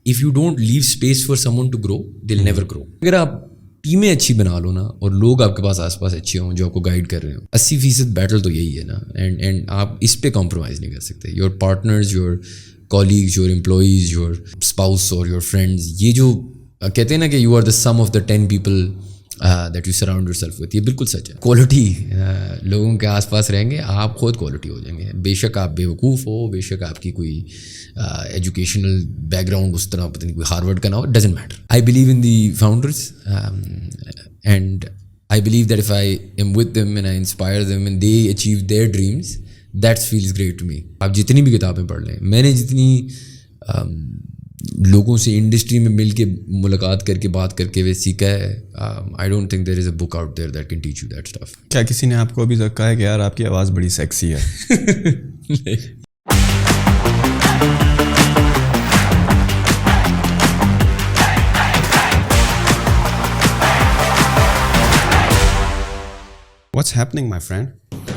if you don't leave space for someone to grow, they'll never grow. اگر آپ ٹیمیں اچھی بنا لو نا اور لوگ آپ کے پاس آس پاس اچھے ہوں جو آپ کو گائڈ کر رہے ہوں, 80% بیٹل تو یہی ہے نا. اینڈ آپ اس پہ کمپرومائز نہیں کر سکتے. Your partners, your colleagues, your employees, your spouse اور یور فرینڈز, یہ جو کہتے ہیں نا کہ you are the sum of the 10 people that you surround yourself with, یہ بالکل سچ ہے. کوالٹی لوگوں کے آس پاس رہیں گے, آپ خود کوالٹی ہو جائیں گے. بے شک آپ بیوقوف ہو, بے شک آپ کی کوئی ایجوکیشنل بیک گراؤنڈ اس طرح پتہ نہیں کوئی ہارورڈ کا نہ ہو, doesn't matter. I believe in the founders and I believe that if I am with them and I inspire them and they achieve their dreams, that feels great to me. آپ جتنی بھی کتابیں پڑھ لیں, میں نے جتنی لوگوں سے انڈسٹری میں مل کے ملاقات کر کے بات کر کے وہ سیکھا ہے, I don't think there is a book out there that can teach you that stuff. کیا کسی نے آپ کو ابھی تک کہا ہے کہ یار آپ کی آواز بڑی سیکسی ہے؟ What's happening, my friend?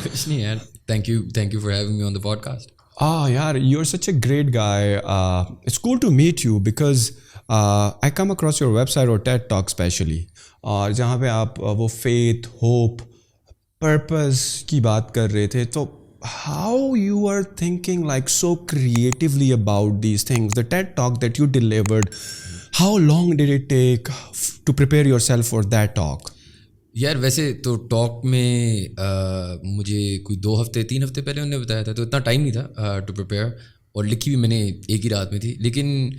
کچھ نہیں یار, thank you for having me on the podcast. Yeah, you're such a great guy. It's cool to meet you because I come across your website or TED Talk especially, اور جہاں پہ آپ وہ faith, hope, purpose کی بات کر رہے تھے. تو how you are thinking like so creatively about these things? The TED Talk that you delivered, how long did it take to prepare yourself for that talk? یار ویسے تو ٹاک میں مجھے کوئی 2 ہفتے 3 ہفتے پہلے انہوں نے بتایا تھا, تو اتنا ٹائم نہیں تھا ٹو پریپیئر, اور لکھی بھی میں نے ایک ہی رات میں تھی. لیکن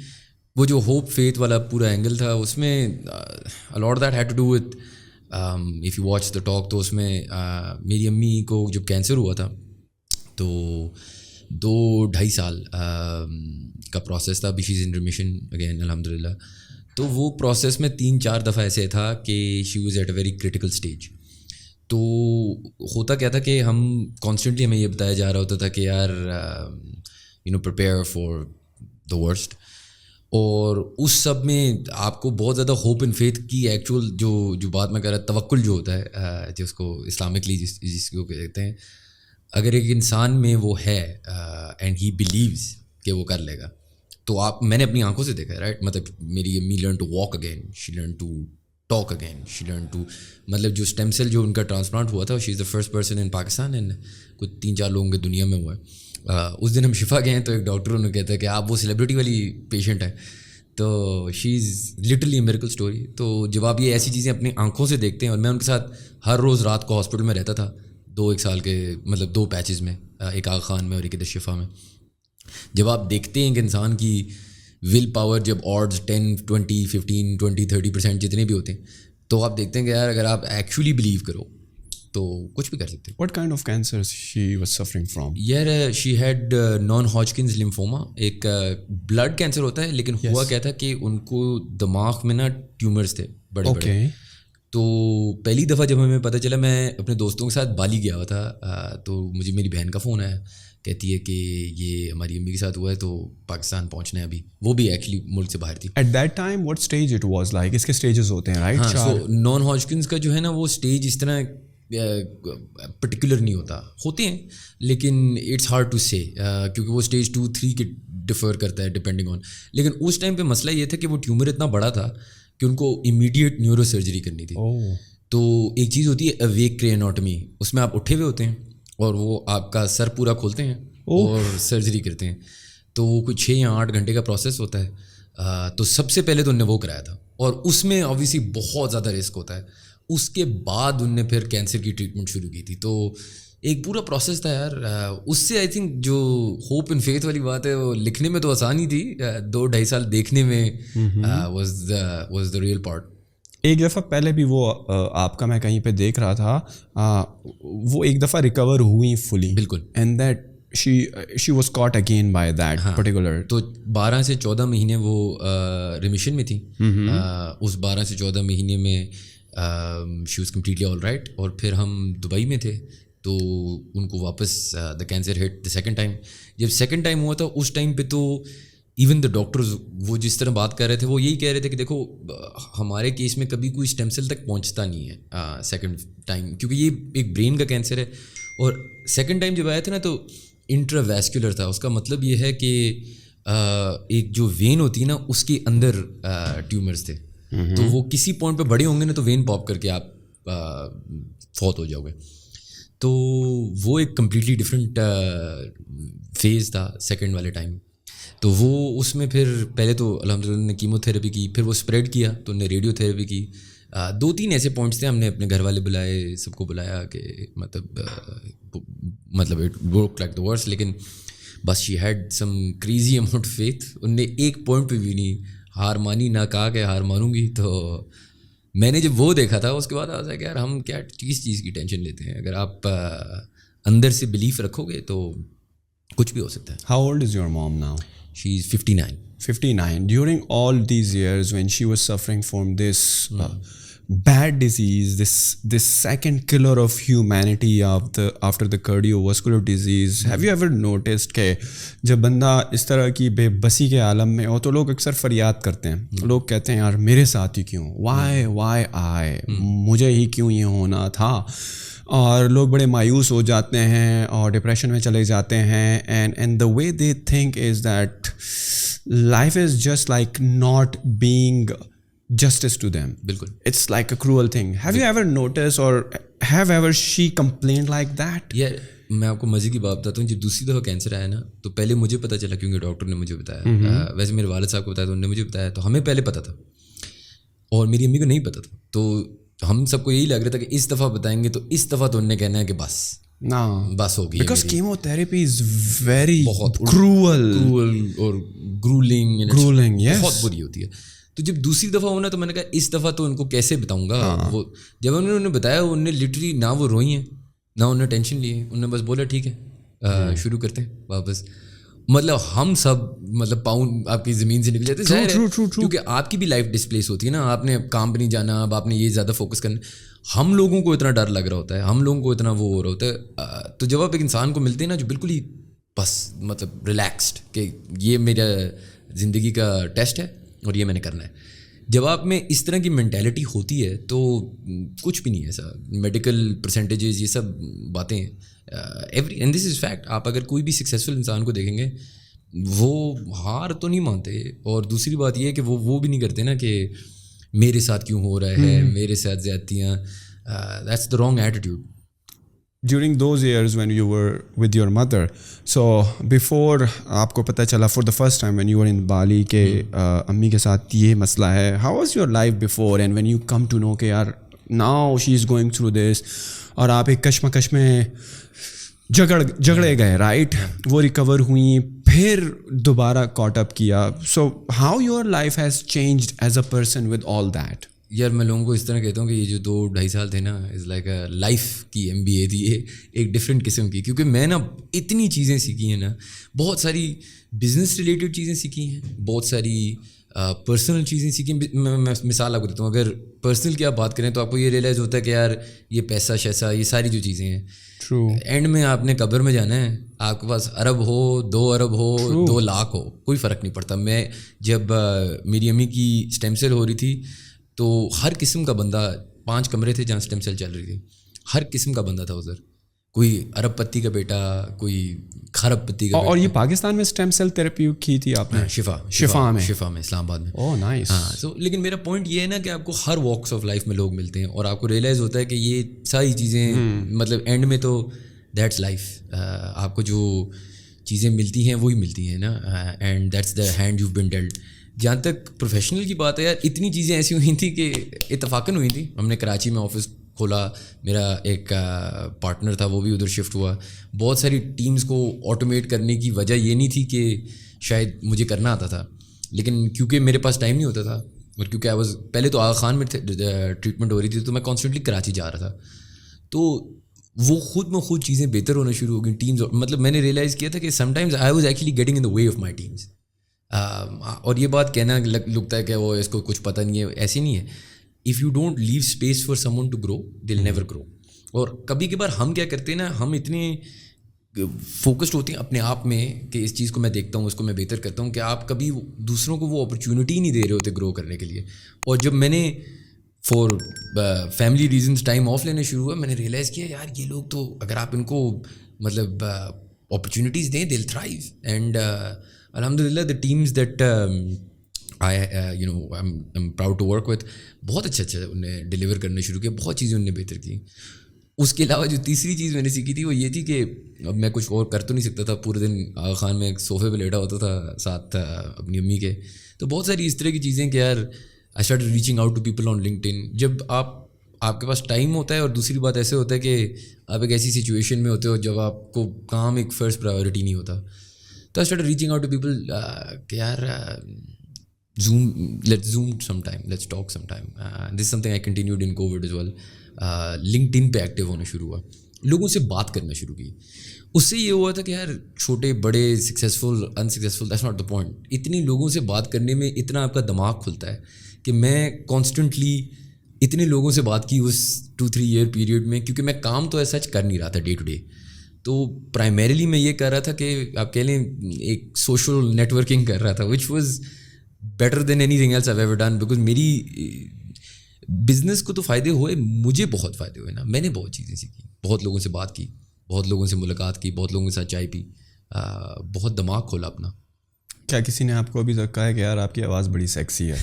وہ جو ہوپ فیتھ والا پورا اینگل تھا اس میں a lot that had to do with if you watch the talk. تو اس میں میری امی کو جب کینسر ہوا تھا تو 2-2.5 سال کا پروسیس تھا. ابھی شی از ان ریمیشن اگین الحمد للہ. تو وہ پروسیس میں 3-4 دفعہ ایسے تھا کہ she was at a very critical stage. تو ہوتا کیا تھا کہ ہم کانسٹنٹلی ہمیں یہ بتایا جا رہا ہوتا تھا کہ یار پریپیئر فار دا ورسٹ, اور اس سب میں آپ کو بہت زیادہ ہوپ اینڈ فیتھ کی ایکچوئل جو بات میں کہہ رہا, توکل جو ہوتا ہے جس کو اسلامکلی جس کو کہتے ہیں, اگر ایک انسان میں وہ ہے اینڈ ہی بلیوز کہ وہ کر لے گا, تو میں نے اپنی آنکھوں سے دیکھا ہے رائٹ. مطلب میری امی learn to walk again, she learn to talk again, she learn to, مطلب جو اسٹیم سیل جو ان کا ٹرانسپلانٹ ہوا تھا, she is the first person in Pakistan and کچھ 3-4 لوگوں کے دنیا میں ہوا ہے. اس دن ہم شفا گئے ہیں تو ایک ڈاکٹر انہوں نے کہتا ہے کہ آپ وہ سیلیبریٹی والی پیشنٹ ہیں, تو she is literally a miracle story. تو جب آپ یہ ایسی چیزیں اپنی آنکھوں سے دیکھتے ہیں, اور میں ان کے ساتھ ہر روز رات کو ہاسپٹل میں رہتا تھا 2-1 سال کے, مطلب 2 پیچز میں, ایک آغا خان میں اور ایک ادھر شفا میں. جب آپ دیکھتے ہیں کہ انسان کی ول پاور جب آڈز 10-20 15 20 30% جتنے بھی ہوتے ہیں, تو آپ دیکھتے ہیں کہ یار اگر آپ ایکچولی بلیو کرو تو کچھ بھی کر سکتے ہیں. What kind of cancer she was suffering from? یار شی ہیڈ نان ہاجکنز لمفوما, ایک بلڈ کینسر ہوتا ہے, لیکن ہوا کیا تھا کہ ان کو دماغ میں نا ٹیومرز تھے بڑے بڑے. تو پہلی دفعہ جب ہمیں پتہ چلا, میں اپنے دوستوں کے ساتھ بالی گیا ہوا تھا, تو مجھے میری بہن کا فون آیا, کہتی ہے کہ یہ ہماری امی کے ساتھ ہوا ہے تو پاکستان پہنچنا ہے ابھی. وہ بھی ایکچولی ملک سے باہر تھی. At that time what stage it was like? اس کے اسٹیجز ہوتے ہیں رائٹ؟ ہاں, سو نان ہاجکنز کا جو ہے نا وہ اسٹیج اس طرح پرٹیکولر نہیں ہوتے ہیں, لیکن اٹس ہارڈ ٹو سے, کیونکہ وہ اسٹیج 2-3 کے ڈفر کرتا ہے ڈپینڈنگ آن. لیکن اس ٹائم پہ مسئلہ یہ تھا کہ وہ ٹیومر اتنا بڑا تھا کہ ان کو امیڈیٹ نیورو سرجری کرنی تھی. تو ایک چیز ہوتی ہے اویک کرینوٹمی, اس میں آپ اٹھے ہوئے ہوتے ہیں اور وہ آپ کا سر پورا کھولتے ہیں اور سرجری کرتے ہیں. تو وہ کوئی 6 یا 8 گھنٹے کا پروسیس ہوتا ہے. تو سب سے پہلے تو انہوں نے وہ کرایا تھا, اور اس میں آبویسلی بہت زیادہ رسک ہوتا ہے. اس کے بعد انہوں نے پھر کینسر کی ٹریٹمنٹ شروع کی تھی. تو ایک پورا پروسیس تھا یار. اس سے آئی تھنک جو ہوپ اینڈ فیتھ والی بات ہے وہ لکھنے میں تو آسان ہی تھی, 2-2.5 سال دیکھنے میں واز دا ریئل پارٹ. ایک دفعہ پہلے بھی وہ آپ کا میں کہیں پہ دیکھ رہا تھا, وہ ایک دفعہ ریکور ہوئی فلی. بالکل. And that she was caught again by that particular. تو 12 سے 14 مہینے وہ ریمیشن میں تھی. اس 12 سے 14 مہینے میں she was completely all right. اور پھر ہم دبئی میں تھے, تو ان کو واپس the cancer hit the second time. جب سیکنڈ ٹائم ہوا تھا اس ٹائم پہ تو ایون دا ڈاکٹرز وہ جس طرح بات کر رہے تھے, وہ یہی کہہ رہے تھے کہ دیکھو ہمارے کیس میں کبھی کوئی اسٹیم سیل تک پہنچتا نہیں ہے سیکنڈ ٹائم, کیونکہ یہ ایک برین کا کینسر ہے. اور سیکنڈ ٹائم جب آیا تھا نا تو انٹرا ویسکولر تھا. اس کا مطلب یہ ہے کہ ایک جو وین ہوتی ہے نا اس کے اندر ٹیومرز تھے, تو وہ کسی پوائنٹ پہ بڑے ہوں گے نا تو وین پاپ کر کے آپ فوت ہو جاؤ گے. تو وہ ایک کمپلیٹلی ڈفرینٹ فیز تھا سیکنڈ والے ٹائم. تو وہ اس میں پھر پہلے تو الحمد للہ نے کیمو تھراپی کی, پھر وہ اسپریڈ کیا تو انہوں نے ریڈیو تھراپی کی. 2-3 ایسے پوائنٹس تھے, ہم نے اپنے گھر والے بلائے, سب کو بلایا کہ مطلب it work like the worse, لیکن بس she had some crazy amount faith. ان نے ایک پوائنٹ پہ بھی نہیں ہار مانی, نہ کہا کہ ہار مانوں گی. تو میں نے جب وہ دیکھا تھا اس کے بعد آتا ہے کہ یار ہم کیا چیز کی ٹینشن لیتے ہیں, اگر آپ اندر سے بلیف رکھو گے تو کچھ بھی ہو سکتا ہے. How old is your mom now? She is 59. 59. During all these years when she was suffering from this bad disease, this second killer of humanity after the cardiovascular disease, have you ever noticed کہ جب بندہ اس طرح کی بے بسی کے عالم میں ہو تو لوگ اکثر فریاد کرتے ہیں, لوگ کہتے ہیں یار میرے ساتھ ہی کیوں, why I, مجھے ہی کیوں یہ ہونا تھا, اور لوگ بڑے مایوس ہو جاتے ہیں اور ڈپریشن میں چلے جاتے ہیں. And the way they think is that life is just like not being justice to them. بالکل, It's like a cruel thing. Have you ever noticed or have ever she complained like that? یہ میں آپ کو مزے کی بات بتاتا ہوں. جب دوسری دفعہ کینسر آیا نا تو پہلے مجھے پتہ چلا کیونکہ ڈاکٹر نے مجھے بتایا. ویسے میرے والد صاحب کو بتایا تو انہوں نے مجھے بتایا, تو ہمیں پہلے پتہ تھا اور میری امی کو نہیں پتہ تھا. تو ہم سب کو یہی لگ رہا تھا کہ اس دفعہ بتائیں گے تو اس دفعہ تو انہوں نے کہنا ہے کہ بس ہو گئی. Because chemotherapy is very بہت cruel اور grueling, yes. بہت بری ہوتی ہے. تو جب دوسری دفعہ ہونا تو میں نے کہا اس دفعہ تو ان کو کیسے بتاؤں گا. وہ جب انہوں نے بتایا انہوں نے لٹرلی نہ وہ روئی ہیں نہ انہوں نے ٹینشن لی ہے, انہوں نے بس بولا ٹھیک ہے شروع کرتے ہیں واپس. مطلب ہم سب مطلب پاؤں آپ کی زمین سے نکل جاتے ہیں, کیونکہ آپ کی بھی لائف ڈسپلیس ہوتی ہے نا, آپ نے کام پہ نہیں جانا, اب آپ نے یہ زیادہ فوکس کرنا. ہم لوگوں کو اتنا ڈر لگ رہا ہوتا ہے, ہم لوگوں کو اتنا وہ ہو رہا ہوتا ہے. تو جب آپ ایک انسان کو ملتے ہیں نا جو بالکل ہی بس مطلب ریلیکسڈ کہ یہ میرا زندگی کا ٹیسٹ ہے اور یہ میں نے کرنا ہے, جب آپ میں اس طرح کی مینٹیلٹی ہوتی ہے تو کچھ بھی نہیں ہے ایسا. میڈیکل پرسنٹیجز یہ سب باتیں every and this is fact. آپ اگر کوئی بھی سکسیزفل انسان کو دیکھیں گے وہ ہار تو نہیں مانتے, اور دوسری بات یہ ہے کہ وہ بھی نہیں کرتے نا کہ میرے ساتھ کیوں ہو رہا ہے, میرے ساتھ زیادتیاں. That's the wrong attitude. During those years when you were with your mother, so before آپ کو پتہ چلا for the first time when you were in Bali کہ امی کے ساتھ یہ مسئلہ ہے, how was your life before and when you come to know کہ یار now she is going through this, اور آپ ایک کشمکش میں جھگڑے گئے, رائٹ, وہ ریکور ہوئیں, پھر دوبارہ کاٹ اپ کیا. سو how your life has changed as a person with all that? یار میں لوگوں کو اس طرح کہتا ہوں کہ یہ جو 2-2.5 سال تھے نا از لائک اے لائف کی MBA تھی, یہ ایک ڈفرینٹ قسم کی. کیونکہ میں نا اتنی چیزیں سیکھی ہیں نا, بہت ساری بزنس ریلیٹڈ چیزیں سیکھی ہیں, بہت ساری پرسنل چیزیں سیکھی ہیں. میں مثال آپ کو دیتا ہوں, اگر پرسنل کی آپ بات کریں تو آپ کو یہ ریئلائز ہوتا ہے کہ یار یہ پیسہ شیسا یہ ساری جو چیزیں ہیں, اینڈ میں آپ نے قبر میں جانا ہے, آپ کے پاس ارب ہو 2 ارب ہو 2 لاکھ ہو, کوئی فرق نہیں پڑتا. میں جب میری امی کی اسٹیم سیل ہو رہی تھی تو ہر قسم کا بندہ, 5 کمرے تھے جہاں اسٹیم سیل چل رہی تھی, ہر قسم کا بندہ تھا ادھر. کوئی ارب پتی کا بیٹا, کوئی خرب پتی کا بیٹا. اور یہ پاکستان میں اسٹیم سیل تھراپی کی تھی آپ نے؟ شفا میں اسلام آباد میں. اوہ نائس. ہاں, سو لیکن میرا پوائنٹ یہ ہے نا کہ آپ کو ہر واکس آف لائف میں لوگ ملتے ہیں اور آپ کو ریئلائز ہوتا ہے کہ یہ ساری چیزیں مطلب اینڈ میں تو دیٹس لائف. آپ کو جو چیزیں ملتی ہیں وہی ملتی ہیں نا, and that's the hand you been dealt. جہاں تک پروفیشنل کی بات ہے یار, اتنی چیزیں ایسی ہوئی تھیں کہ اتفاقاً ہوئی تھیں. ہم نے کراچی میں آفس کھولا, میرا ایک پارٹنر تھا وہ بھی ادھر شفٹ ہوا. بہت ساری ٹیمز کو آٹومیٹ کرنے کی وجہ یہ نہیں تھی کہ شاید مجھے کرنا آتا تھا, لیکن کیونکہ میرے پاس ٹائم نہیں ہوتا تھا, اور کیونکہ آئی واز پہلے تو آغا خان میں ٹریٹمنٹ ہو رہی تھی تو میں کانسٹنٹلی کراچی جا رہا تھا. تو وہ خود بخود چیزیں بہتر ہونا شروع ہو گئی. ٹیمز مطلب میں نے ریئلائز کیا تھا کہ some times I was actually getting in the way of my teams. اور یہ بات کہنا لگتا ہے کہ وہ اس کو کچھ پتہ نہیں ہے, ایسی نہیں ہے. If you don't leave space for someone to grow they will never grow. اور کبھی کبھار ہم کیا کرتے ہیں نا, ہم اتنے فوکسڈ ہوتے ہیں اپنے آپ میں کہ اس چیز کو میں دیکھتا ہوں, اس کو میں بہتر کرتا ہوں, کہ آپ کبھی دوسروں کو وہ اپرچونیٹی نہیں دے رہے ہوتے گرو کرنے کے لیے. اور جب میں نے for family reasons time of لینا شروع ہوا, میں نے ریئلائز کیا یار یہ لوگ تو اگر آپ ان کو مطلب اپرچونیٹیز دیں دے ول تھرائیو. اینڈ الحمدللہ the teams that I'm proud to work with, بہت اچھا انہیں ڈیلیور کرنا شروع کیا, بہت چیزیں انہوں نے بہتر کی. اس کے علاوہ جو تیسری چیز میں نے سیکھی تھی وہ یہ تھی کہ اب میں کچھ اور کر تو نہیں سکتا تھا, پورے دن آغا خان میں ایک صوفے پہ لیٹا ہوتا تھا ساتھ اپنی امی کے. تو بہت ساری اس طرح کی چیزیں کہ یار I started reaching out to people on LinkedIn. جب آپ کے پاس ٹائم ہوتا ہے, اور دوسری بات ایسے ہوتا ہے کہ آپ ایک ایسی سچویشن میں ہوتے ہو جب آپ کو کام ایک فرسٹ پرائیورٹی نہیں ہوتا, تو I started reaching out to people کہ یار let's zoom sometime, let's talk sometime. This is something I continued in COVID as well. LinkedIn پہ ایکٹیو ہونا شروع ہوا, لوگوں سے بات کرنا شروع کی. اس سے یہ ہوا تھا کہ یار چھوٹے بڑے successful unsuccessful that's not the point. اتنی لوگوں سے بات کرنے میں اتنا آپ کا دماغ کھلتا ہے کہ میں کانسٹنٹلی اتنے لوگوں سے بات کی اس 2-3 ایئر پیریڈ میں, کیونکہ میں کام تو ایسا کر نہیں رہا تھا ڈے ٹو ڈے. تو پرائمریلی میں یہ کر رہا تھا کہ آپ کہہ لیں ایک سوشل نیٹ ورکنگ کر رہا تھا, which was better than anything else I ever done, because میری بزنس کو تو فائدے ہوئے, مجھے بہت فائدے ہوئے نا. میں نے بہت چیزیں سیکھی, بہت لوگوں سے بات کی, بہت لوگوں سے ملاقات کی, بہت لوگوں کے ساتھ چائے پی, بہت دماغ کھولا اپنا. کیا کسی نے آپ کو ابھی تک کہا ہے کہ یار آپ کی آواز بڑی سیکسی ہے؟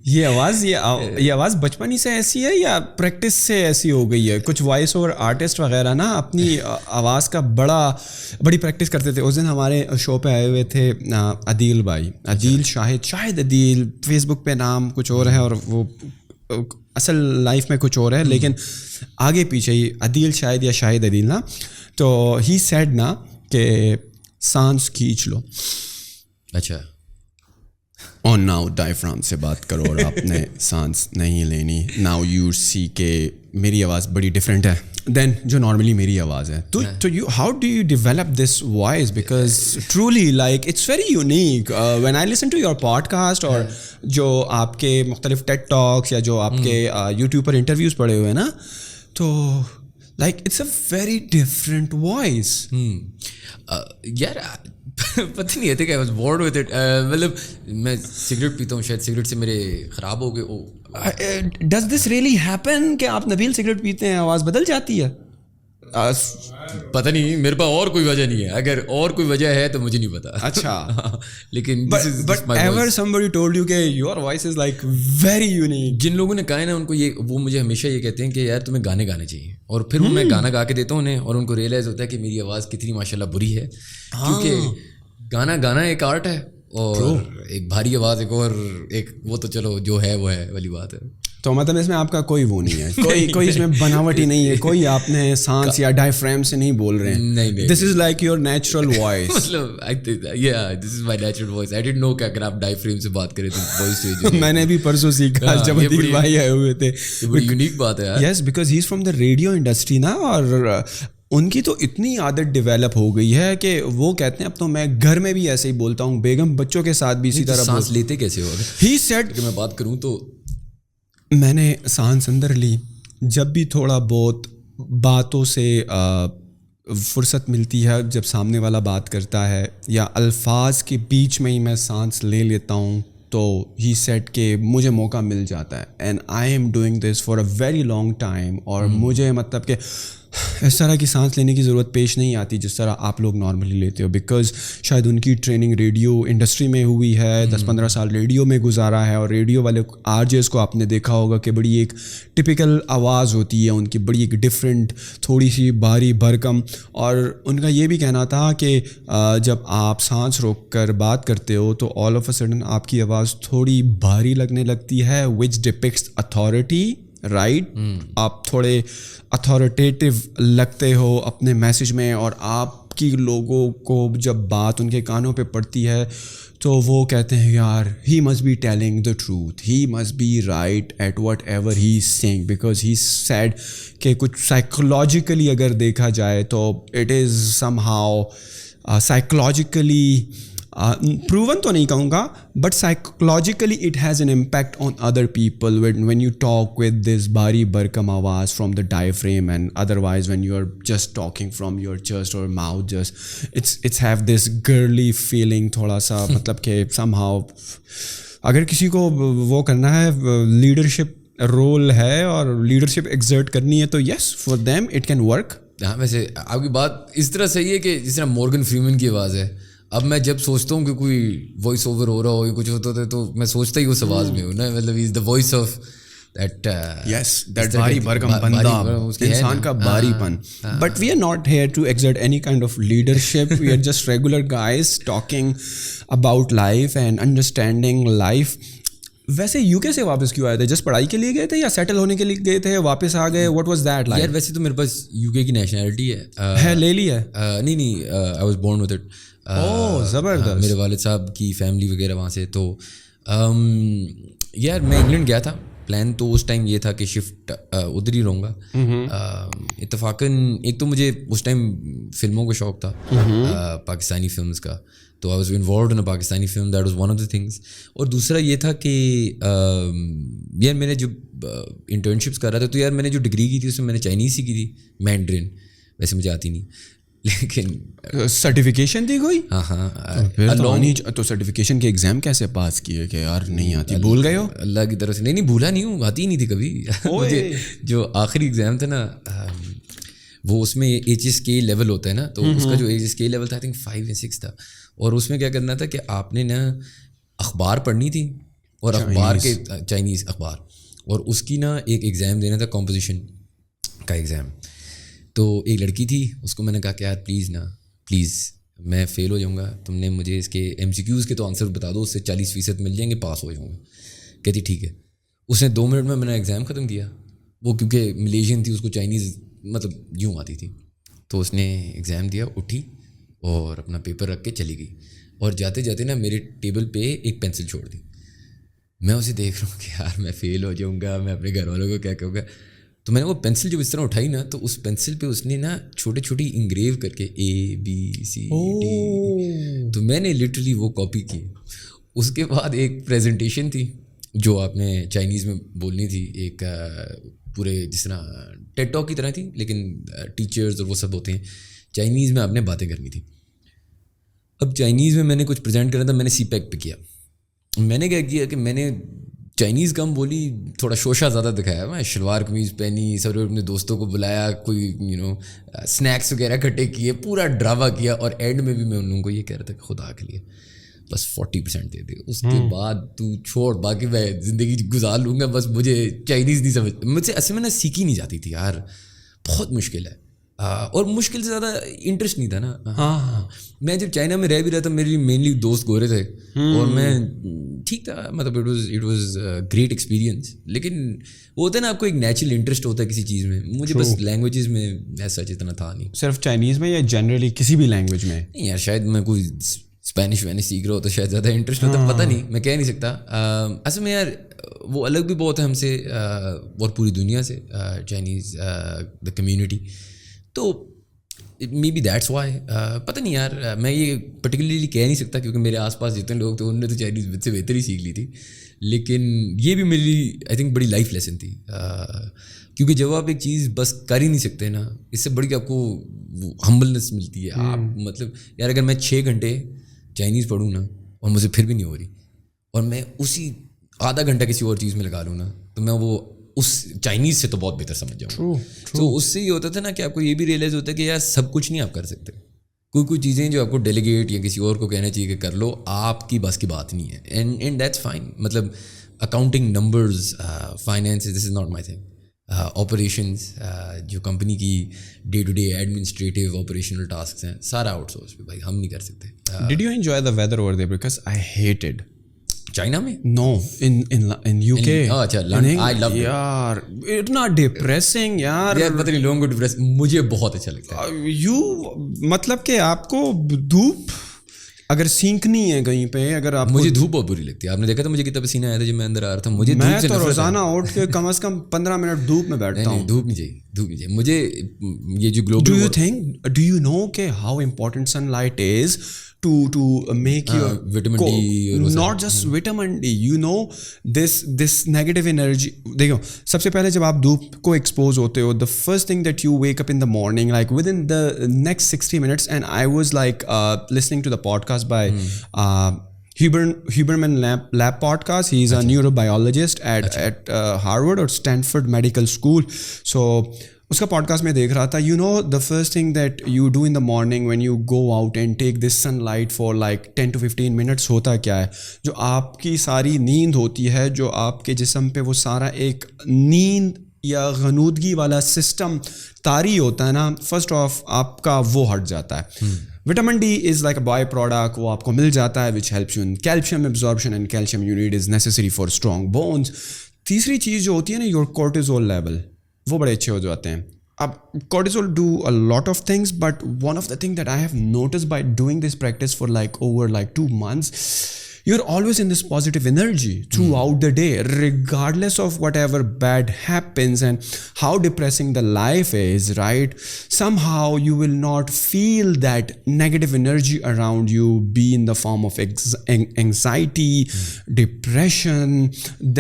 یہ آواز بچپن ہی سے ایسی ہے یا پریکٹس سے ایسی ہو گئی ہے؟ کچھ وائس اوور آرٹسٹ وغیرہ نا اپنی آواز کا بڑی پریکٹس کرتے تھے. اس دن ہمارے شو پہ آئے ہوئے تھے عدیل بھائی, عدیل شاہد عدیل, فیس بک پہ نام کچھ اور ہے اور وہ اصل لائف میں کچھ اور ہے, لیکن آگے پیچھے ہی عدیل شاید یا شاہد عدیل نا. تو ہی سیڈ نا کہ سانس کھینچ لو. اچھا, اور ناؤ ڈائفرام سے بات کرو, اور آپ نے سانس نہیں لینی. ناؤ یو سی کہ میری آواز بڑی ڈفرینٹ ہے دین جو نارملی میری آواز ہے. تو you how do you develop this voice, because truly like it's very unique when I listen to your podcast, اور جو آپ کے مختلف ٹیڈ ٹاکس یا جو آپ کے یوٹیوب پر انٹرویوز پڑے ہوئے ہیں نا, تو like it's a very different voice. یار پتہ نہیں ہے, I was bored with it. مطلب میں سگریٹ پیتا ہوں, شاید سگریٹ سے میرے خراب ہو گئے. ڈز دس ریئلی ہیپن کہ آپ نبیل سگریٹ پیتے ہیں آواز بدل جاتی ہے؟ پتہ نہیں, میرے پاس اور کوئی وجہ نہیں ہے. اگر اور کوئی وجہ ہے تو مجھے نہیں پتا. اچھا, لیکن but ever somebody told you کہ your voice is like very unique? جن لوگوں نے کہا ہے نا ان کو وہ مجھے ہمیشہ یہ کہتے ہیں کہ یار تمہیں گانے گانے چاہیے, اور پھر میں گانا گا کے دیتا ہوں انہیں, اور ان کو ریئلائز ہوتا ہے کہ میری آواز کتنی ماشاءاللہ بری ہے, کیونکہ گانا ایک آرٹ ہے, اور ایک بھاری آواز ایک, اور ایک وہ تو چلو جو ہے وہ ہے والی بات ہے. تو مطلب اس میں آپ کا کوئی وہ نہیں ہے, کوئی اس میں بناوٹ ہی نہیں ہے, کوئی آپ نے سانس یا ڈائفرام سے نہیں بول رہے ہیں. نہیں, this is like your natural voice. مطلب this is my natural voice. I don't know کہ اگر آپ ڈائفرام سے بات کریں تو وائس چینج. میں نے بھی پرسوں سیکھا جب عدیل بھائی آئے ہوئے تھے. بڑی یونیک بات ہے یار. Yes, because he is from the radio industry نا, اور ان کی تو اتنی عادت ڈیولپ ہو گئی ہے کہ وہ کہتے ہیں اب تو میں گھر میں بھی ایسے ہی بولتا ہوں, بیگم بچوں کے ساتھ بھی اسی طرح. سانس لیتے کیسے ہو؟ ہی سیڈ کہ میں بات کروں تو میں نے سانس اندر لی, جب بھی تھوڑا بہت باتوں سے فرصت ملتی ہے, جب سامنے والا بات کرتا ہے یا الفاظ کے بیچ میں ہی میں سانس لے لیتا ہوں, تو ہی سیٹ کہ مجھے موقع مل جاتا ہے. And I am doing this for a very long time, اور مجھے مطلب کہ اس طرح کی سانس لینے کی ضرورت پیش نہیں آتی جس طرح آپ لوگ نارملی لیتے ہو, بیکاز شاید ان کی ٹریننگ ریڈیو انڈسٹری میں ہوئی ہے, 10-15 سال ریڈیو میں گزارا ہے, اور ریڈیو والے آر جیز کو آپ نے دیکھا ہوگا کہ بڑی ایک ٹپیکل آواز ہوتی ہے ان کی, بڑی ایک ڈفرینٹ, تھوڑی سی بھاری بھرکم. اور ان کا یہ بھی کہنا تھا کہ جب آپ سانس روک کر بات کرتے ہو تو آل آف اے سڈن آپ کی آواز تھوڑی بھاری لگنے لگتی ہے, وچ ڈپکٹس اتھارٹی, رائٹ. آپ تھوڑے اتھارٹیٹیو لگتے ہو اپنے میسیج میں, اور آپ کی لوگوں کو جب بات ان کے کانوں پہ پڑتی ہے تو وہ کہتے ہیں یار he must be telling the truth, he must be right at whatever he is saying, because he said کہ کچھ سائیکولوجیکلی اگر دیکھا جائے تو it is somehow psychologically proven تو نہیں کہوں گا, but psychologically it has an impact on other people when you talk with this بھاری برکم آواز from the diaphragm, and otherwise when you are just talking from your chest اور mouth, just it's have this girly feeling تھوڑا سا, مطلب کہ some how اگر کسی کو وہ کرنا ہے, لیڈرشپ رول ہے اور لیڈرشپ ایگزرٹ کرنی ہے, تو yes for them it can work. ہاں ویسے آپ کی بات اس طرح صحیح ہے کہ جس طرح مورگن فریمن کی آواز ہے, اب میں جب سوچتا ہوں کہ کوئی وائس اوور ہو رہا ہو یا کچھ ہوتا ہے تو میں سوچتا ہی اس آواز میں ہوں نا, مطلب is the voice of that بھاری بھرکم بندہ, انسان کا بھاری پن. But we are not here to exert any kind of leadership, we are just regular guys talking about life and understanding life. ویسے یو کے سے واپس کیوں آئے تھے؟ جسٹ پڑھائی کے لیے گئے تھے یا سیٹل ہونے کے لیے گئے تھے, واپس آ گئے؟ What was that like? یار ویسے تو میرے پاس یو کے کی نیشنلٹی ہے, لے لی ہے؟ نہیں I was born with it. زبردست. میرے والد صاحب کی فیملی وغیرہ وہاں سے. تو یار میں انگلینڈ گیا تھا, پلان تو اس ٹائم یہ تھا کہ شفٹ ادھر ہی رہوں گا. اتفاقاً ایک تو مجھے اس ٹائم فلموں کا شوق تھا, پاکستانی فلمز کا, تو I was involved in a Pakistani film, that was one of the things. اور دوسرا یہ تھا کہ یار میں نے جو انٹرنشپس کر رہا تھا, تو یار میں نے جو ڈگری کی تھی اس میں نے چائنیز سیکھی تھی, مینڈرن. ویسے مجھے آتی نہیں, لیکن سرٹیفکیشن تھی کوئی؟ ہاں. تو سرٹیفکیشن کے ایگزام کیسے پاس کیے کہ یار نہیں آتی؟ بھول گئے ہو؟ اللہ کی طرف سے نہیں بھولا نہیں ہوں, آتی ہی نہیں تھی کبھی. مجھے جو آخری ایگزام تھا نا, وہ اس میں ایچ ایس کے لیول ہوتا ہے نا, تو اس کا جو ایچ ایس کے لیول تھا آئی تھنک 5 یا 6 تھا. اور اس میں کیا کرنا تھا کہ آپ نے نا اخبار پڑھنی تھی, اور اخبار کے چائنیز اخبار, اور اس کی نا ایک ایگزام دینا تھا, کمپوزیشن کا ایگزام. تو ایک لڑکی تھی, اس کو میں نے کہا کہ یار پلیز میں فیل ہو جاؤں گا, تم نے مجھے اس کے ایم سی کیوز کے تو آنسر بتا دو, اس سے 40% مل جائیں گے, پاس ہو جاؤں گا. کہتی ٹھیک ہے. اس نے 2 منٹ میں نے ایگزام ختم کیا. وہ کیونکہ ملیشین تھی, اس کو چائنیز مطلب یوں آتی تھی, تو اس نے ایگزام دیا, اٹھی اور اپنا پیپر رکھ کے چلی گئی. اور جاتے جاتے نا میرے ٹیبل پہ ایک پینسل چھوڑ دی. میں اسے دیکھ رہا ہوں کہ یار میں فیل ہو جاؤں گا, میں اپنے گھر والوں کو کیا کہوں گا. تو میں نے وہ پینسل جو اس طرح اٹھائی نا, تو اس پینسل پہ اس نے نا چھوٹی چھوٹی انگریو کر کے ABCD, تو میں نے لٹرلی وہ کاپی کی. اس کے بعد ایک پریزنٹیشن تھی جو آپ نے چائنیز میں بولنی تھی, ایک پورے جس طرح ٹیڈ ٹاک کی طرح تھی, لیکن ٹیچرز اور وہ سب ہوتے ہیں, چائنیز میں آپ نے باتیں کرنی تھی. اب چائنیز میں نے کچھ پریزنٹ کرنا تھا, میں نے سی پیک پہ کیا. میں نے کیا کیا کہ میں نے چائنیز کم بولی, تھوڑا شوشہ زیادہ دکھایا, میں شلوار قمیض پہنی, سب اپنے دوستوں کو بلایا, کوئی اسنیکس وغیرہ اکٹھے کیے, پورا ڈراما کیا. اور اینڈ میں بھی میں ان لوگوں کو یہ کہہ رہا تھا کہ خدا کے لیے بس 40% دے دے, اس کے بعد تو چھوڑ, باقی میں زندگی گزار لوں گا, بس مجھے چائنیز نہیں سمجھ, مجھ سے اصل میں نا سیکھی نہیں جاتی تھی یار, بہت مشکل ہے. اور مشکل سے زیادہ انٹرسٹ نہیں تھا نا. ہاں میں جب چائنا میں رہ بھی رہا تھا, میرے لیے مینلی دوست گورے تھے, اور میں ٹھیک تھا, مطلب اٹ واز گریٹ ایکسپیرینس. لیکن وہ ہوتا ہے نا, آپ کو ایک نیچرل انٹرسٹ ہوتا ہے کسی چیز میں, مجھے بس لینگویجز میں ایسا اتنا تھا نہیں. صرف چائنیز میں یا جنرلی کسی بھی لینگویج میں؟ نہیں یار, شاید میں کوئی اسپینش وینش سیکھ رہا ہوتا, شاید زیادہ انٹرسٹ ہوتا, پتہ نہیں, میں کہہ نہیں سکتا. اصل میں یار وہ الگ بھی بہت ہے ہم سے اور پوری دنیا سے, چائنیز دا کمیونٹی. تو مے بی دیٹس وائی, پتہ نہیں یار, میں یہ پرٹیکولرلی کہہ نہیں سکتا کیونکہ میرے آس پاس جتنے لوگ تھے انہوں نے تو چائنیز مجھ سے بہتر ہی سیکھ لی تھی. لیکن یہ بھی میری آئی تھنک بڑی لائف لیسن تھی, کیونکہ جب آپ ایک چیز بس کر ہی نہیں سکتے نا, اس سے بڑی آپ کو ہمبلنس ملتی ہے. آپ مطلب یار اگر میں 6 گھنٹے چائنیز پڑھوں نا اور مجھے پھر بھی نہیں ہو رہی, اور میں اسی آدھا گھنٹہ کسی اور چیز میں لگا لوں نا, تو میں وہ اس چائنیز سے تو بہت بہتر سمجھ جاؤں. تو اس سے یہ ہوتا تھا نا کہ آپ کو یہ بھی ریئلائز ہوتا ہے کہ یار سب کچھ نہیں آپ کر سکتے, کوئی چیزیں جو آپ کو ڈیلیگیٹ یا کسی اور کو کہنا چاہیے کہ کر لو, آپ کی بس کی بات نہیں ہے. And that's fine. مطلب accounting, numbers, finance, this is not my thing. Operations, جو کمپنی کی day to day administrative operational tasks ہیں, سارا آؤٹ سورس پہ بھائی, ہم نہیں کر سکتے. Did you enjoy the weather over there? Because I hated China میں. نو, ان یو کے. اچھا, آئی لو یار, اتنا ڈپریسنگ یار. پتہ نہیں لوگوں کو ڈپریس, مجھے بہت اچھا لگتا ہے. مطلب کہ آپ کو دھوپ اگر سینکھنی ہے کہیں پہ, اگر آپ, مجھے دھوپ بہت بری لگتی ہے. آپ نے دیکھا تھا مجھے کتنا پسینہ آیا تھا جب میں اندر آ رہا تھا. مجھے میں تو روزانہ اٹھ کے کم از کم 15 منٹ دھوپ میں بیٹھتا ہوں. دھوپ نہیں چاہیے. مجھے یہ جو گلوبل, ڈو یو نو کہ how important sunlight is to make your vitamin D, not just vitamin D, you know this negative energy. دیکھو, سب سے پہلے جب آپ دھوپ کو ایکسپوز ہوتے ہو, the first thing that you wake up in the morning, like within the next 60 minutes, and I was like listening to the podcast by Huberman Lab podcast. He's a neurobiologist at Harvard or Stanford Medical School. So اس کا pod cost میں دیکھ رہا تھا. the first thing that you do in the morning when you go out and take this sunlight for like 10 to 15 minutes ہوتا کیا ہے؟ جو آپ کی ساری نیند ہوتی ہے, جو آپ کے جسم پہ وہ سارا ایک نیند یا غنودگی والا سسٹم طاری ہوتا ہے نا, فرسٹ آف آپ کا وہ ہٹ جاتا ہے. Vitamin D is like a by product, وہ آپ کو مل جاتا ہے which helps you in calcium absorption, and calcium you need is necessary for strong bones. تیسری چیز جو ہوتی ہے نا, your cortisol level, وہ بڑے اچھے ہو جاتے ہیں. اب cortisol do a lot of things, but one of the things that I have noticed by doing this practice for like over like 2 months, you're always in this positive energy throughout the day, regardless of whatever bad happens and how depressing the life is, right? Somehow you will not feel that negative energy around you, be in the form of anxiety, depression,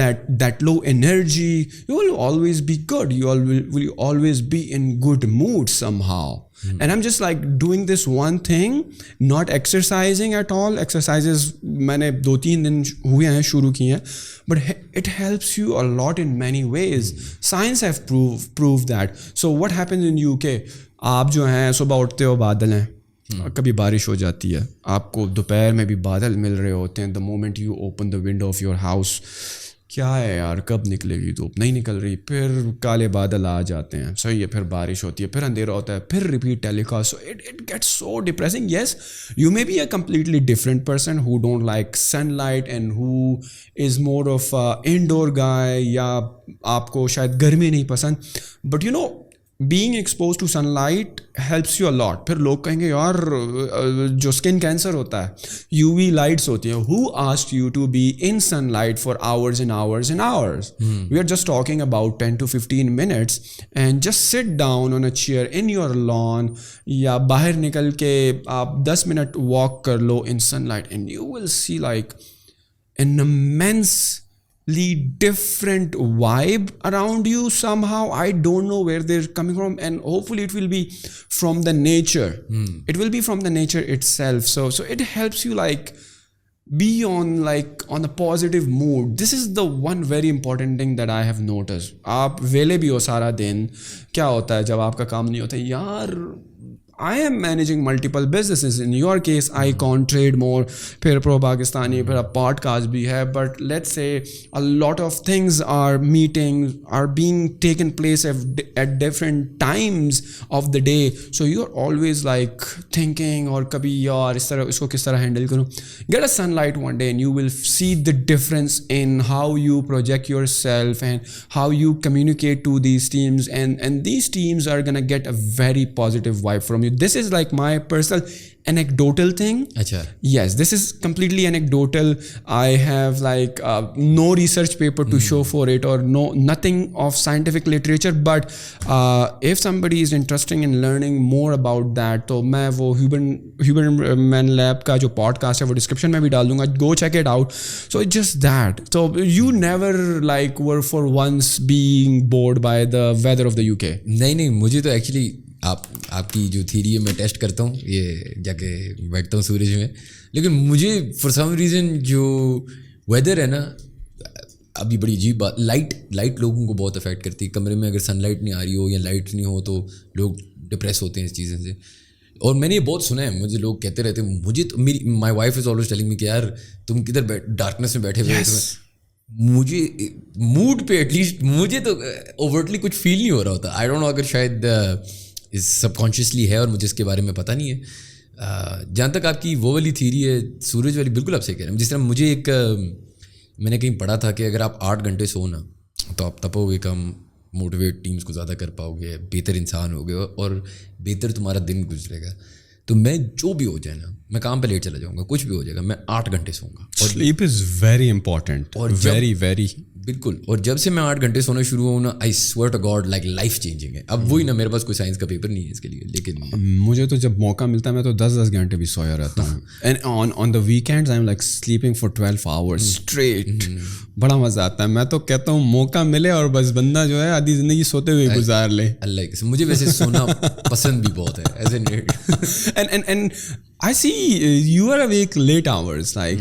that low energy. You will always be good. You will always be in good mood somehow. And I'm just like doing this one thing, not exercising at all. Exercises میں نے 2-3 دن ہوئے ہیں شروع کیے ہیں, but it helps you a lot in many ways. Science have proved that. So what happens in UK, آپ جو ہیں صبح اٹھتے ہو, بادل ہیں, کبھی بارش ہو جاتی ہے, آپ کو دوپہر میں بھی بادل مل رہے ہوتے ہیں. The moment you open the window of your house, کیا ہے یار, کب نکلے گی دھوپ, نہیں نکل رہی, پھر کالے بادل آ جاتے ہیں, صحیح ہے, پھر بارش ہوتی ہے, پھر اندھیرا ہوتا ہے, پھر repeat telecast. So it gets so depressing. Yes, you may be a completely different person who don't like sunlight and who is more of a indoor guy, یا آپ کو شاید گرمی نہیں پسند, but being exposed to sunlight helps you a lot. پھر لوگ کہیں گے یار جو اسکن کینسر ہوتا ہے, UV لائٹس ہوتی ہیں. Who asked you to be in sunlight for hours and hours and hours? We are just talking about 10 to 15 minutes, and just sit down on a chair in your lawn, یا باہر نکل کے آپ 10 minute walk کر لو in sunlight, and you will see like an immensely different vibe around you somehow. I don't know where they're coming from, and hopefully it will be from the nature. It will be from the nature itself. So it helps you like be on a positive mood. This is the one very important thing that I have noticed. آپ ویلے بھی ہو سارا دن, کیا ہوتا ہے جب آپ کا کام نہیں ہوتا ہے, یار I am managing multiple businesses. In your case, Icon, Trademor, پھر Pro Pakistani, پھر a podcast بھی ہے. But let's say a lot of things are meetings are being taken place at different times of the day. So you're always like thinking, اور کبھی یار اس طرح اس کو کس طرح ہینڈل کروں. Get a sunlight one day and you will see the difference in how you project yourself and how you communicate to these teams, and these teams are gonna get a very positive vibe from you. This is like my personal anecdotal thing. Acha. Yes, this is completely anecdotal. I have like no research paper to show for it, or nothing of scientific literature, but if somebody is interested in learning more about that, تو میں وہ Huberman Lab کا جو podcast ہے وہ description میں بھی ڈال دوں گا. Go check it out. So it's just that. So you never like were for once being bored by the weather of the UK? نہیں, مجھے تو ایکچولی آپ کی جو تھیری ہے میں ٹیسٹ کرتا ہوں, یہ جا کے بیٹھتا ہوں سورج میں, لیکن مجھے فار سم ریزن جو ویدر ہے نا, ابھی بڑی عجیب بات, لائٹ لوگوں کو بہت افیکٹ کرتی ہے. کمرے میں اگر سن لائٹ نہیں آ رہی ہو یا لائٹ نہیں ہو تو لوگ ڈپریس ہوتے ہیں اس چیزیں سے. اور میں نے یہ بہت سنا ہے, مجھے لوگ کہتے رہتے ہیں, مجھے تو مائی wife is always telling me کہ یار تم کدھر ڈارکنیس میں بیٹھے ہوئے. مجھے موڈ پہ ایٹ لیسٹ مجھے تو اوورٹلی کچھ فیل نہیں ہو رہا ہوتا. آئی ڈونٹ نو, اگر شاید سب کانشیسلی ہے اور مجھے اس کے بارے میں پتہ نہیں ہے. جہاں تک آپ کی وہ والی تھیری ہے سورج والی, بالکل آپ سے کہہ رہے ہیں. جس طرح مجھے ایک میں نے کہیں پڑھا تھا کہ اگر آپ 8 گھنٹے سونا تو آپ تپو گے کم, موٹیویٹ ٹیمز کو زیادہ کر پاؤ گے, بہتر انسان ہو گے اور بہتر تمہارا دن گزرے گا. تو میں جو بھی ہو جائے نا, میں کام پہ لیٹ چلا جاؤں گا, کچھ بھی ہو جائے گا, میں 8 گھنٹے سوؤں گا. سلیپ از ویری امپورٹنٹ, اور ویری بالکل. اور جب سے میں 8 گھنٹے سونا شروع ہوں نا, I swear to God like life changing ہے. اب وہی نا, میرے پاس کوئی سائنس کا پیپر نہیں ہے اس کے لیے, لیکن مجھے تو جب موقع ملتا ہے میں تو 10 گھنٹے بھی سویا رہتا ہوں. And on the weekends I am like sleeping for 12 hours straight. بڑا مزہ آتا ہے. میں تو کہتا ہوں موقع ملے اور بس بندہ جو ہے آدھی زندگی سوتے ہوئے گزار لے. اللہ, مجھے ویسے سونا پسند بھی بہت ہے as an. I see you are awake late hours, like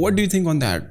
What do you think on that?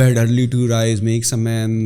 bed, early to rise makes a man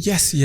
yes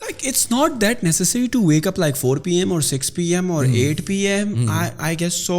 Like it's not that necessary to wake up like 4 p.m. or 6 p.m. or 8 p.m. I guess so.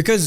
because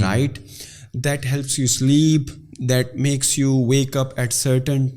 right? That helps you sleep, that makes you wake up at certain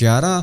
11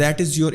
that is your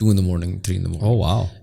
2 in the morning, 3 in the morning. Oh wow.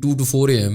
2 to 4 AM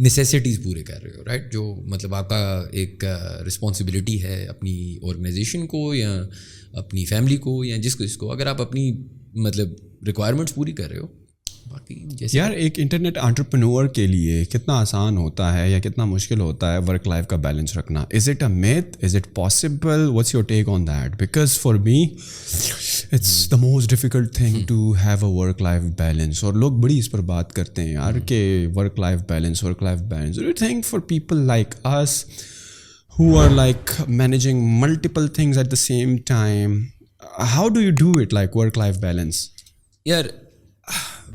necessities پورے کر رہے ہو right, جو مطلب آپ کا ایک responsibility ہے اپنی آرگنائزیشن کو یا اپنی فیملی کو یا جس کو اگر آپ اپنی مطلب ریکوائرمنٹس پوری کر رہے ہو. باقی جیسے یار ایک انٹرنیٹ انٹرپرینور کے لیے کتنا آسان ہوتا ہے یا کتنا مشکل ہوتا ہے ورک لائف کا بیلنس رکھنا؟ Is it a math? Is it possible? What's your take on that? Because for me it's the most difficult thing to have a work life balance. اور لوگ بڑی اس پر بات کرتے ہیں یار کہ work life balance. Do you think for people like us who are like managing multiple things at the same time, how do you do it, like work life balance? یار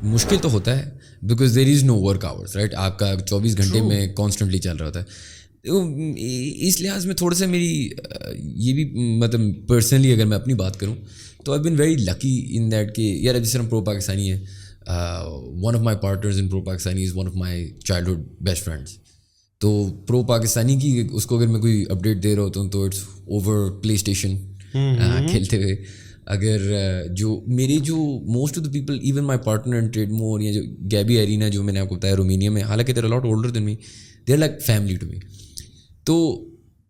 مشکل تو ہوتا ہے because there is no work hours right. آپ کا 24 گھنٹے میں constantly چل رہا ہوتا ہے. اس لحاظ میں تھوڑا سا میری یہ بھی مطلب پرسنلی اگر میں اپنی بات کروں تو آئی been very lucky in that کہ یار اب جس طرح پرو پاکستانی ہے, one of my partners in pro Pakistani is one of my childhood best friends. تو پرو پاکستانی کی اس کو اگر میں کوئی اپڈیٹ دے رہا ہوتا ہوں تو اٹس اوور پلے اسٹیشن کھیلتے ہوئے. اگر جو میرے جو most of the people even my partner in Trademore یا جو گیبی ایرینا جو میں نے آپ کو بتایا رومینیا میں, حالانکہ they're a lot older than me, they are like family to me. تو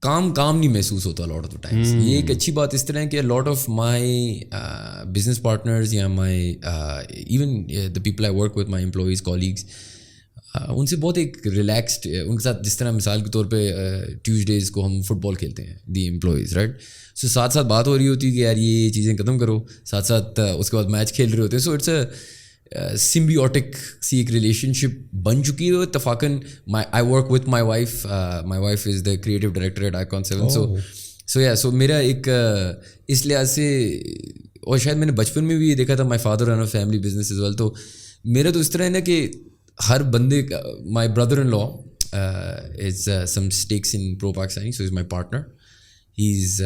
کام نہیں محسوس ہوتا لاٹ آف دا ٹائمس. یہ ایک اچھی بات اس طرح ہے کہ lot of my business partners یا my even the people I work with my employees colleagues, ان سے بہت ایک ریلیکسڈ ان کے ساتھ, جس طرح مثال کے طور پہ ٹیوزڈیز کو ہم فٹ بال کھیلتے ہیں دی امپلائیز رائٹ. سو ساتھ بات ہو رہی ہوتی ہے کہ یار یہ چیزیں ختم کرو, ساتھ اس کے بعد میچ کھیل رہے ہوتے ہیں. سو اٹس اے سمبیوٹک سی ایک ریلیشن شپ بن چکی ہے اتفاقاً. I work with my wife is the creative director at Icon 7. So میرا ایک اس لحاظ سے, اور شاید میں نے بچپن میں بھی یہ دیکھا تھا, my father run a family business as well. تو میرا تو اس طرح ہے نا کہ ہر بندے کا, my brother in law is some stacks in pro Pakistani, so is my partner, he is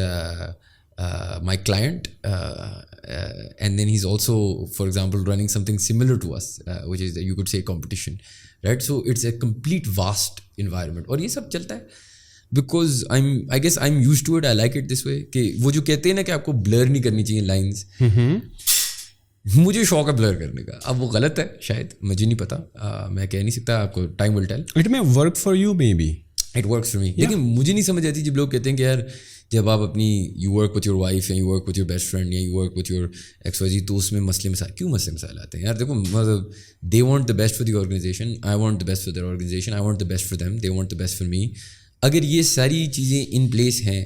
my client, and then he is also for example running some thing similar to us which is you could سے competition right. So it's a complete vast environment, اور یہ سب چلتا ہے because I guess I am use to it, I like it this وے. کہ وہ جو کہتے ہیں نا کہ آپ کو بلر نہیں کرنی چاہیے لائنس, مجھے شوق ہے بلر کرنے کا. اب وہ غلط ہے شاید, مجھے نہیں پتا, میں کہہ نہیں سکتا, آپ کو time will tell. It may work for you, maybe it works for me. لیکن مجھے نہیں سمجھ آتی جب لوگ کہتے ہیں کہ یار جب آپ اپنی you work with your wife یا you work with your best friend یا you work with your X Y Z, تو اس میں مسئلے مسائل آتے ہیں. یار دیکھو مطلب they want the best for the organization, I want the best for their organization, I want the best for them, they want the best for me. اگر یہ ساری چیزیں ان پلیس ہیں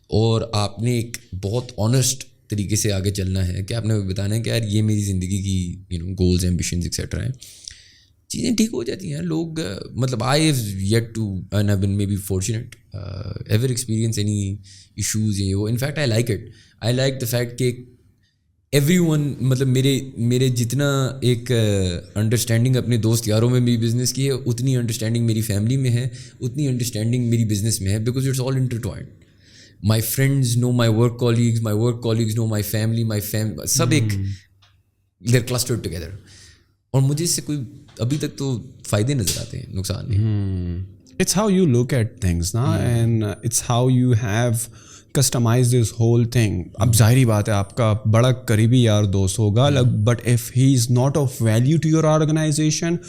اور آپ نے ایک بہت آنیسٹ طریقے سے آگے چلنا ہے کہ آپ نے بتانا ہے کہ یار یہ میری زندگی کی گولز ایمبیشنز ایکسیٹرا ہیں, چیزیں ٹھیک ہو جاتی ہیں. لوگ مطلب I have yet to and have been maybe fortunate ever experience any issues یہ وہ. In fact I like it, I like the fact کہ ایوری ون مطلب میرے جتنا ایک انڈرسٹینڈنگ اپنے دوست یاروں میں بھی بزنس کی ہے, اتنی انڈرسٹینڈنگ میری فیملی میں ہے, اتنی انڈرسٹینڈنگ میری بزنس میں ہے, because it's all intertwined. My friends know my work colleagues know my family سب ایک دے آر کلسٹرڈ ٹوگیدر. اور مجھے اس سے کوئی ابھی تک تو فائدے نظر آتے ہیں, نقصان نہیں. It's how you look at things نا, and it's how you have customized this whole thing. اب ظاہری بات ہے آپ کا بڑا قریبی یار دوست ہوگا, but if he is not of value to your organization,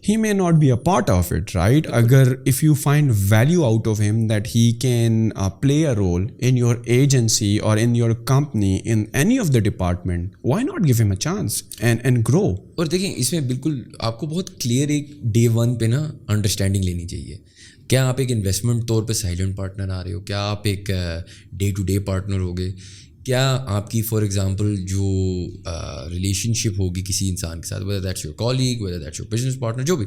he may not be a part of it, right? Agar if you find value out of him that he can play a role in your agency or in your company in any of the department, why not give him a chance and grow? اور دیکھیں اس میں بالکل آپ کو بہت clear ایک day one پہ نا انڈرسٹینڈنگ لینی چاہیے. کیا آپ ایک انویسٹمنٹ طور پہ سائلنٹ پارٹنر آ رہے ہو, کیا آپ ایک ڈے ٹو ڈے پارٹنر ہوگے, کیا آپ کی فار ایگزامپل جو ریلیشن شپ ہوگی کسی انسان کے ساتھ, weather that's your colleague, weather that's your business partner, جو بھی,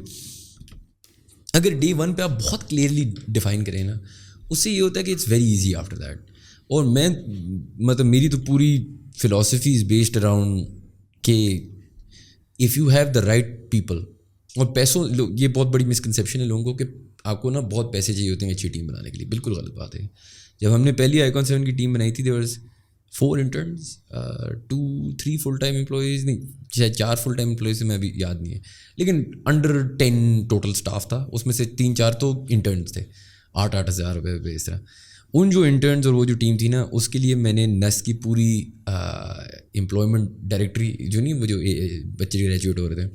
اگر ڈے ون پہ آپ بہت کلیئرلی ڈیفائن کریں نا, اس سے یہ ہوتا ہے کہ it's very easy after that. اور میں مطلب میری تو پوری فلاسفی از بیسڈ اراؤنڈ کہ if you have the right people, اور پیسوں, یہ بہت بڑی مسکنسیپشن ہے لوگوں کو کہ آپ کو نا بہت پیسے چاہیے ہوتے ہیں اچھی ٹیم بنانے کے لیے. بالکل غلط بات ہے. جب ہم نے پہلی آئیکن 7 کی ٹیم بنائی تھی, there was 4 interns, 2-3 full time employees, نہیں شاید 4 فل ٹائم امپلائیز, میں ابھی یاد نہیں ہے, لیکن انڈر 10 ٹوٹل اسٹاف تھا. اس میں سے 3-4 تو انٹرنس تھے, 8-8 ہزار روپے پہ اس طرح. ان جو انٹرنز اور وہ جو ٹیم تھی نا, اس کے لیے میں نے نس کی پوری امپلائمنٹ ڈائریکٹری جو نہیں, وہ جو بچے گریجویٹ ہو رہے تھے,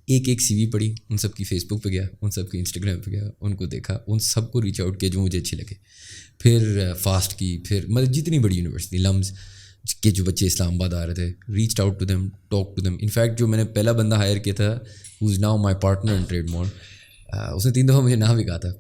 ایک سی وی پڑھی, ان سب کی فیس بک پہ گیا, ان سب کی انسٹاگرام پہ گیا, ان کو دیکھا, ان سب کو ریچ آؤٹ کیا جو مجھے اچھے لگے. پھر فاسٹ کی, پھر مطلب جتنی بڑی یونیورسٹی لمز کے جو بچے اسلام آباد آ رہے تھے, reach out to them, talk to them. In fact جو میں نے پہلا بندہ ہائر کیا تھا ہو is now my partner in ٹریڈمور, اس نے 3 دفعہ مجھے نہ بھی کہا تھا.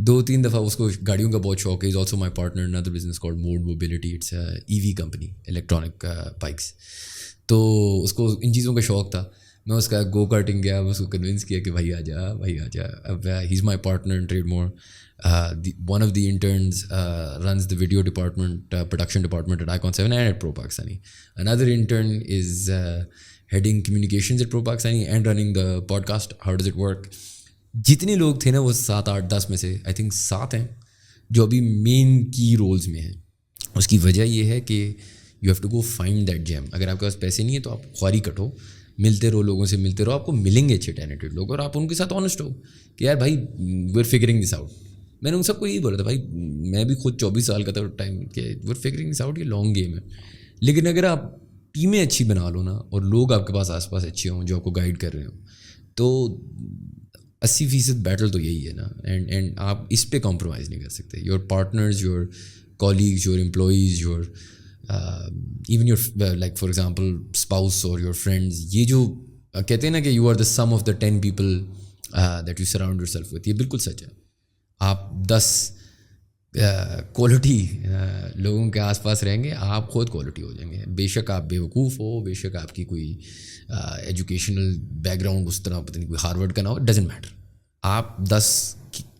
2-3 دفعہ اس کو گاڑیوں کا بہت شوق ہے. Is also my partner in other business called mod mobility, it's EV company, electronic bikes. تو اس کو ان چیزوں کا شوق تھا. میں اس کا گو کارٹنگ گیا, میں اس کو کنونس کیا کہ بھائی آ جا, بھائی آ جا. اب he is my partner in Trademore. One of the interns runs the video department, production department at Icon 7 and at ProPakistani. Another intern is heading communications at Pro Pakistani and running the podcast How Does It Work. جتنے لوگ تھے نا وہ 7, 8, 10 میں سے I think 7 ہیں جو ابھی مین کی رولز میں ہیں. اس کی وجہ یہ ہے کہ you have to go find that gem. اگر آپ کے پاس پیسے نہیں ہیں تو آپ خواری کٹو, ملتے رہو, لوگوں سے ملتے رہو, آپ کو ملیں گے اچھے ٹیلنٹڈ لوگ, اور آپ ان کے ساتھ آنیسٹ ہو کہ یار بھائی we are figuring this out. میں نے ان سب کو یہی بولا تھا, بھائی میں بھی خود 24 سال کا تھا ٹائم کہ we are figuring this out, یہ لانگ گیم ہے. لیکن اگر آپ ٹیمیں اچھی بنا لو نا, اور لوگ آپ کے پاس آس پاس اچھے ہوں جو آپ کو گائیڈ کر رہے ہوں, تو 80% بیٹل تو یہی ہے نا. اینڈ آپ اس پہ کمپرومائز نہیں کر سکتے. Your partners, your colleagues, your employees, your even your like for example spouse اور یور فرینڈز, یہ جو کہتے ہیں نا کہ you are the sum of the 10 people that you surround yourself with, یہ بالکل سچ ہے. آپ 10 کوالٹی لوگوں کے آس پاس رہیں گے, آپ خود کوالٹی ہو جائیں گے. بے شک آپ بیوقوف ہو, بے شک آپ کی کوئی ایجوکیشنل بیک گراؤنڈ اس طرح پتہ نہیں کوئی ہارورڈ کا نہ ہو, ڈزنٹ میٹر. آپ 10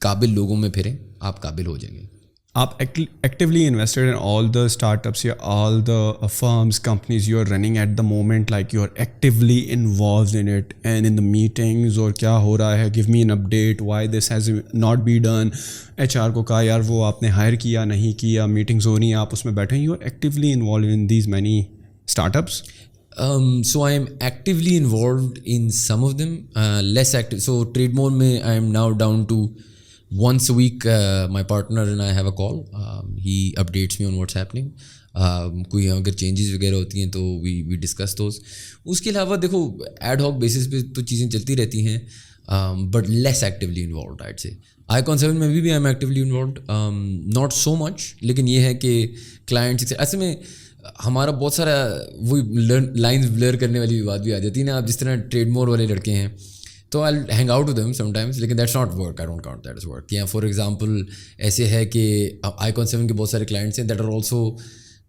قابل لوگوں میں پھریں, آپ قابل ہو جائیں گے. آپ actually invested in all the startups یا all the firms companies you are running at the moment, like you are actually involved in it and in the meetings, اور کیا ہو رہا ہے, give me an update why this has not been done. HR کو کہا یار وہ آپ نے ہائر کیا نہیں کیا, میٹنگز ہو رہی ہیں, آپ اس میں بیٹھے, you are actually involved in these many startups. So I am actively involved in some of them, less active. So Trademor mein I am now down to once a week my partner and I have a call. He updates me on what's happening. کوئی اگر changes وغیرہ ہوتی ہیں تو we discuss those. اس کے علاوہ دیکھو ad hoc basis پہ تو چیزیں چلتی رہتی ہیں, but less actively involved I'd say. Icon 7 میں بھی I am actively involved, not so much. لیکن یہ ہے کہ کلائنٹس ایسے میں ہمارا بہت سارا وہی لائنز بلر کرنے والی بات بھی آ جاتی ہے نا. آپ جس طرح ٹریڈمور والے لڑکے ہیں تو I hang out with them sometimes, لیکن that's not work, I don't count that as work. یا فار ایگزامپل ایسے ہے کہ آئیکن 7 کے بہت سارے کلائنٹس ہیں that are also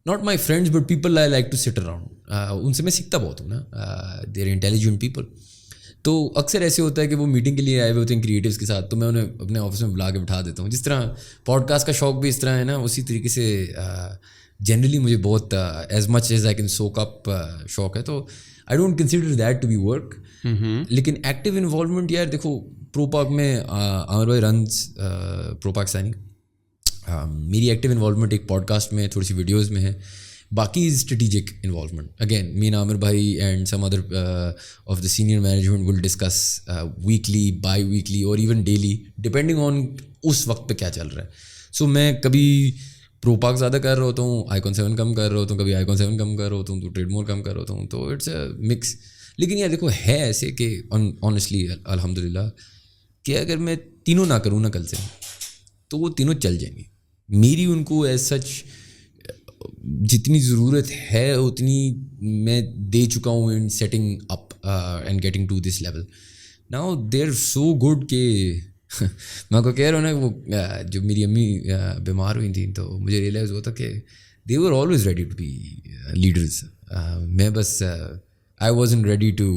not my friends but people I like to sit around. ان سے میں سیکھتا بہت ہوں نا, دے آر انٹیلیجنٹ پیپل. تو اکثر ایسے ہوتا ہے کہ وہ میٹنگ کے لیے آئے ہوئے ہوتے ہیں کریٹیوز کے ساتھ, تو میں انہیں اپنے آفس میں بلا کے بٹھا دیتا ہوں. جس طرح پوڈ کاسٹ کا شوق بھی اس طرح ہے نا, اسی طریقے سے جنرلی مجھے بہت as much as I can soak up شوق ہے. تو I don't consider that to be work. لیکن ایکٹیو انوالومنٹ یار دیکھو, پرو پاک میں عامر بھائی رنز پرو پاکستانی, میری ایکٹیو انوالومنٹ ایک پوڈ کاسٹ میں, تھوڑی سی ویڈیوز میں ہے. باقی strategic involvement again me and Aamir بھائی and some other of the senior management will discuss weekly, biweekly اور ایون ڈیلی ڈپینڈنگ آن اس وقت پہ کیا چل رہا ہے. سو میں کبھی پرو پاک زیادہ کر رہا ہوتا ہوں, آئیکن 7 کم کر رہا ہوتا ہوں, کبھی آئیکن 7 کم کر رہا ہوتا ہوں, تو ٹریڈمور کم کر رہا ہوتا ہوں. تو اٹس اے مکس. لیکن یار دیکھو ہے ایسے کہ آنیسٹلی الحمد للہ کہ اگر میں تینوں نہ کروں نا کل سے, تو وہ تینوں چل جائیں گے. میری ان کو ایز سچ جتنی ضرورت ہے اتنی میں دے چکا ہوں in setting up and getting to this level. Now they are so good کہ میں کو کہہ رہا ہوں نا, وہ جو میری امی بیمار ہوئی تھیں تو مجھے ریئلائز ہوا تھا کہ they were always ready to be leaders. میں بس I wasn't ready to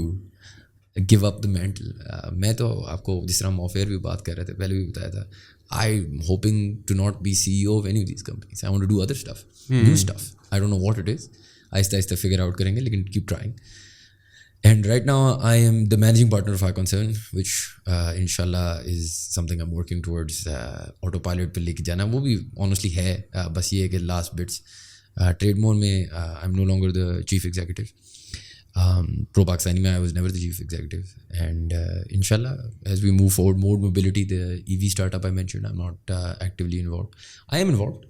give up the mantle. میں تو آپ کو جس طرح ہم آف ایئر بھی بات کر رہے تھے, پہلے بھی بتایا تھا, I am hoping to not be CEO of any of these companies. I want to do other stuff, new stuff. I don't know what it is. آہستہ figure out کریں گے, لیکن keep trying. And right now I am the managing partner of Icon 7, which inshallah is something I'm working towards. Autopilot پہ لے کے جانا وہ بھی honestly ہے, بس یہ ہے کہ last bits. Trademor میں I'm no longer the chief executive. Pro Pakistani mein I was never the chief executive, and inshallah as we move forward, more mobility, the EV startup I mentioned, I'm not actively involved. I am involved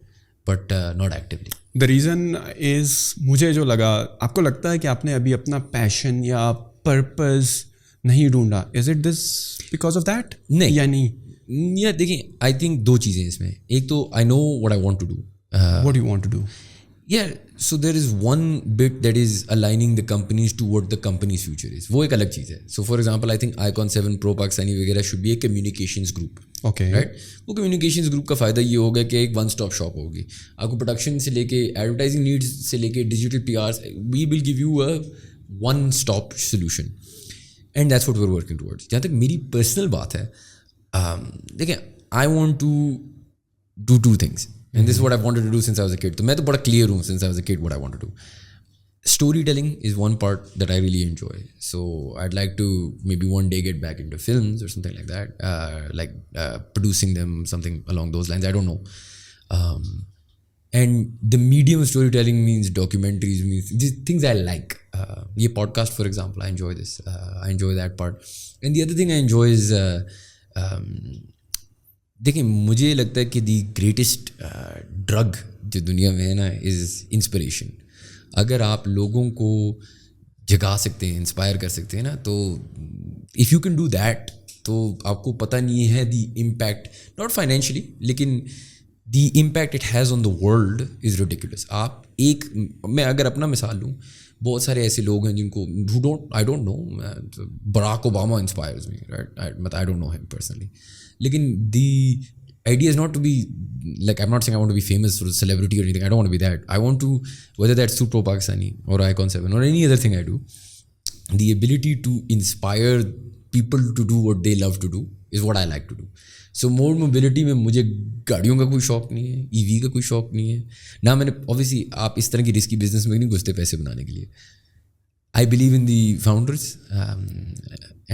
but not actively. The reason is, مجھے جو لگا, آپ کو لگتا ہے کہ آپ نے ابھی اپنا پیشن یا پرپز نہیں ڈھونڈا, is it this because of that? نہیں, یا نہیں, یا دیکھیں آئی تھنک دو چیزیں اس میں. ایک تو I know what I want to do. What you want to do? Yeah, so there is one bit that is aligning the companies to what the company's future is. وہ ایک الگ چیز ہے. So for example, I think Icon 7 Pro Pakistani وغیرہ should be a communications group. Okay. Right? وہ communications group کا فائدہ یہ ہوگا کہ ایک ون اسٹاپ شاپ ہوگی. آپ کو پروڈکشن سے لے کے ایڈورٹائزنگ نیڈس سے لے کے digital P R, we will give you a one stop solution. And that's what we're working towards. جہاں تک میری پرسنل بات ہے, دیکھیں I want to do two things. And this is what I've wanted to do since I was a kid. تو میں تو بڑا clear ہوں since I was a kid what I want to do. Storytelling is one part that I really enjoy. So I'd like to maybe one day get back into films or something like that, producing them, something along those lines. I don't know. And the medium of storytelling means documentaries, means these things I like. Ye podcast, for example, I enjoy this. I enjoy that part. And the other thing I enjoy is دیکھیں مجھے لگتا ہے کہ the greatest drug جو دنیا میں ہے نا از انسپریشن. اگر آپ لوگوں کو جگا سکتے ہیں, انسپائر کر سکتے ہیں نا, تو if you can do that, تو آپ کو پتہ نہیں ہے دی امپیکٹ, ناٹ فائنینشلی, لیکن the impact it has on the world is ridiculous. آپ ایک, میں اگر اپنا مثال لوں, بہت سارے ایسے لوگ ہیں جن کو I don't know, Barack Obama inspires me, right, I don't know him personally, لیکن دی idea is not to be like, I'm not saying I want to be famous or a celebrity or anything. I don't want to be that. I want to, whether that's through Pro Pakistani or Icon 7 or any other thing I do, the ability to inspire people to do what they love to do is what I like to do. So more mobility میں مجھے گاڑیوں کا کوئی شوق نہیں ہے, ای وی کا کوئی شوق نہیں ہے نہ. میں نے obviously, آپ اس طرح کی رسکی بزنس میں نہیں گھستے پیسے بنانے کے لیے. I believe in the founders,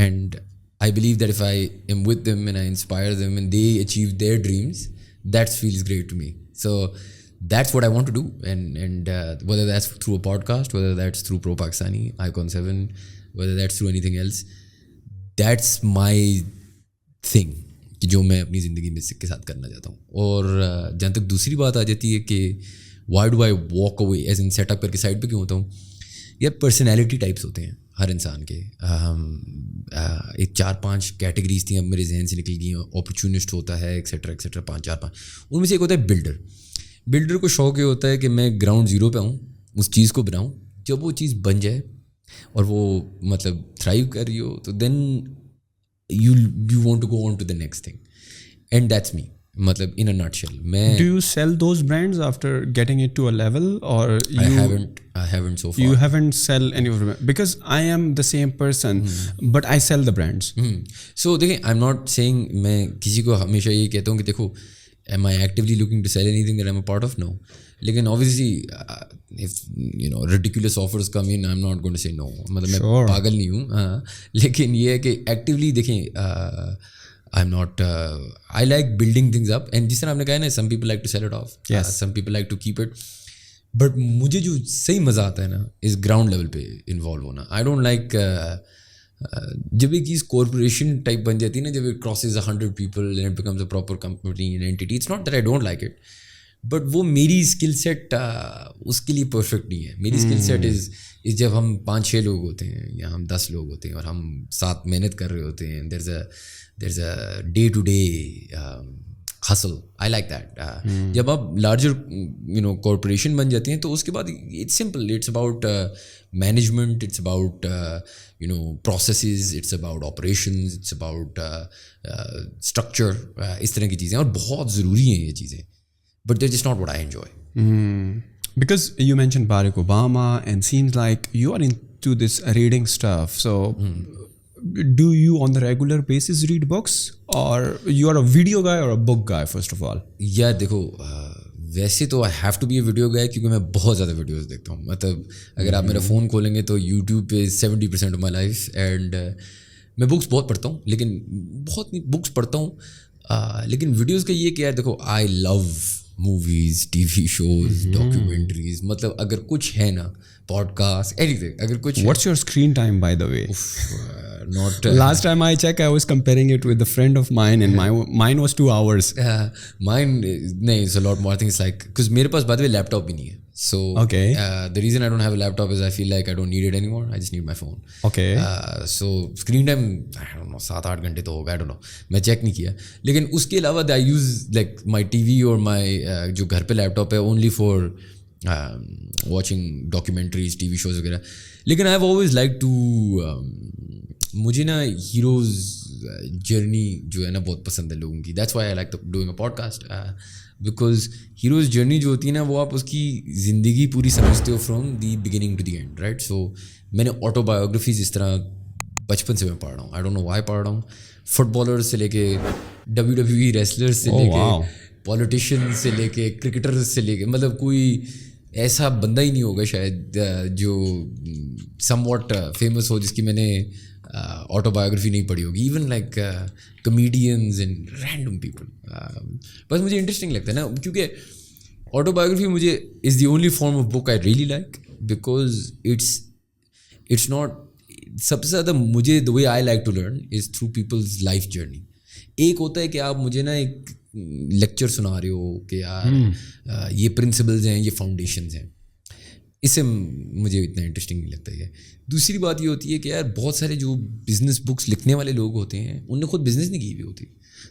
and I believe that if I am with them and I inspire them and they achieve their dreams, that feels great to me. So that's what I want to do. And whether that's through a podcast, whether that's through Pro Pakistani, Icon 7, whether that's through anything else, that's my thing کہ جو میں اپنی زندگی میں اس کے ساتھ کرنا چاہتا ہوں. اور جہاں تک دوسری بات آ جاتی ہے کہ why do I walk away, as in set up کر کے سائڈ پہ کیوں ہوتا ہوں, یا پرسنالٹی ٹائپس ہوتے ہیں ہر انسان کے. ایک 4-5 کیٹیگریز تھیں, اب میرے ذہن سے نکل گئی ہیں. اپرچونسٹ ہوتا ہے, ایکسیٹرا ایکسیٹرا, 4-5. ان میں سے ایک ہوتا ہے بلڈر. بلڈر کو شوق یہ ہوتا ہے کہ میں گراؤنڈ زیرو پہ آؤں, اس چیز کو بناؤں, جب وہ چیز بن جائے اور وہ مطلب تھرائیو کر رہی ہو, تو then you want to go on to the next thing. And that's me, مطلب in a nutshell. میں Do you sell those brands after getting it to a level, or I haven't so far. You haven't sell any of them? Because I am the same person, but I sell the brands. So دیکھیں, I'm not saying, میں کسی کو ہمیشہ یہ کہتا ہوں کہ دیکھو, am I actively looking to sell anything that I'm a part of? No. لیکن obviously if ridiculous offers come in, I'm not going to say no. مطلب میں پاگل نہیں ہوں, لیکن یہ ہے کہ ایکٹیولی دیکھیں, I'm not, I like building things up, and جس طرح آپ نے کہا نا, some people like to sell it off, some people like to keep it, but مجھے جو صحیح مزہ آتا ہے نا اس گراؤنڈ لیول پہ انوالو ہونا. I don't like جب ایک چیز کارپوریشن ٹائپ بن جاتی ہے نا, جب it crosses 100 people and it becomes a proper company and entity, it's not that I don't like it, but وہ میری اسکل سیٹ اس کے لیے پرفیکٹ نہیں ہے. میری اسکل سیٹ از جب ہم 5-6 لوگ ہوتے ہیں یا ہم 10 لوگ ہوتے ہیں اور ہم ساتھ محنت کر رہے ہوتے ہیں. there's a day-to-day hustle. I like that. جب آپ larger corporation بن جاتے ہیں تو اس کے بعد it's simple. It's about management, it's about processes, it's about operations, it's about structure, اس طرح کی چیزیں, اور بہت ضروری ہیں یہ چیزیں, but they're just not what I enjoy. Because you mentioned Barack Obama, and seems like you are into this reading stuff. So do you on the regular basis read books, or you are a video guy or a book guy first of all? یا دیکھو, ویسے تو I have to be a video guy کیونکہ میں بہت زیادہ videos دیکھتا ہوں. مطلب اگر آپ میرا فون کھولیں گے تو یوٹیوب پہ 70% of my life, and میں بکس بہت پڑھتا ہوں, لیکن بہت بکس پڑھتا ہوں, لیکن ویڈیوز کا یہ کہ یار دیکھو, I love movies, T V shows, documentaries, مطلب اگر کچھ ہے نا, پوڈ کاسٹ, اینی تھنگ, اگر کچھ. What's your screen time by the way? not Last time I checked, I was comparing it with a friend of mine, and mine was 2 hours. mine نہیں it's a lot more. I think it's like because میرے پاس by the way laptop بھی نہیں ہے. So Okay. The reason I don't have a laptop is I feel like I don't need it anymore. I just need my phone. Okay. So screen time I don't know 7-8 گھنٹے تو ہوگا, I don't know, میں check نہیں کیا. لیکن اس کے علاوہ I use like my TV or my جو گھر پہ لیپ ٹاپ ہے only for watching documentaries, TV shows وغیرہ. لیکن I have always liked to مجھے نا ہیروز جرنی جو ہے نا بہت پسند ہے لوگوں کی. That's why I like doing a podcast. Because hero's journey جو ہوتی ہے نا وہ آپ اس کی زندگی پوری سمجھتے ہو from the beginning to the end, right. So میں نے آٹوبایوگرافیز اس طرح بچپن سے میں پڑھ رہا ہوں. آئی ڈونٹ نو وائی پڑھ رہا ہوں. فٹ بالرز سے لے کے WWE ریسلرز سے لے کے پولیٹیشین سے لے کے کرکٹرز سے لے کے, مطلب کوئی ایسا بندہ ہی نہیں ہوگا شاید جو سم واٹ فیمس ہو جس کی میں نے آٹوبایوگرافی نہیں پڑھی ہوگی. Even like comedians and random people. بس مجھے انٹرسٹنگ لگتا ہے نا, کیونکہ آٹوبایوگرافی مجھے is the only form of book I really like, because it's not, سب سے زیادہ مجھے the way I like to learn is through people's life journey. ایک ہوتا ہے کہ آپ مجھے نا ایک لیکچر سنا رہے ہو کہ یار یہ پرنسپلز ہیں, یہ فاؤنڈیشنز ہیں, اس سے مجھے اتنا انٹرسٹنگ نہیں لگتا ہے. دوسری بات یہ ہوتی ہے کہ یار بہت سارے جو بزنس بکس لکھنے والے لوگ ہوتے ہیں انہوں نے خود بزنس نہیں کی ہوئی ہوتی,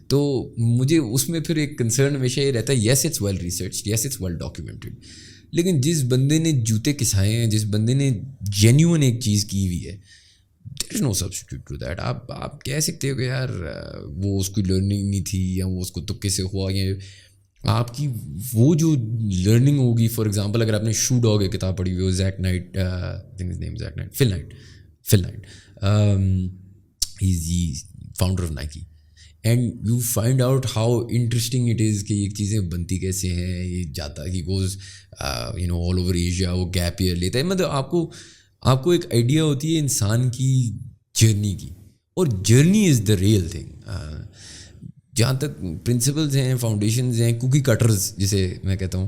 تو مجھے اس میں پھر ایک کنسرن ہمیشہ یہ رہتا ہے, yes it's well research, yes it's well documented, لیکن جس بندے نے جوتے کسائے ہیں, جس بندے نے جینیون ایک چیز کی ہوئی ہے, دیر is no substitute to that. آپ کہہ سکتے ہو کہ یار وہ اس کی لرننگ نہیں تھی یا وہ اس کو تکے سے ہوا, یا آپ کی وہ جو لرننگ ہوگی. فار ایگزامپل اگر آپ نے شو ڈاگ ایک کتاب پڑھی ہوئی, Zack Knight, Phil Knight, he is the founder of Nike, and you find out how interesting it is کہ یہ چیزیں بنتی کیسے ہیں. یہ جاتا he goes all over Asia, وہ گیپ ایئر لیتا ہے. مطلب آپ کو ایک آئیڈیا ہوتی ہے انسان کی جرنی کی, اور journey is the real thing. جہاں تک پرنسپلز ہیں, فاؤنڈیشنز ہیں, کوکی کٹرز جسے میں کہتا ہوں,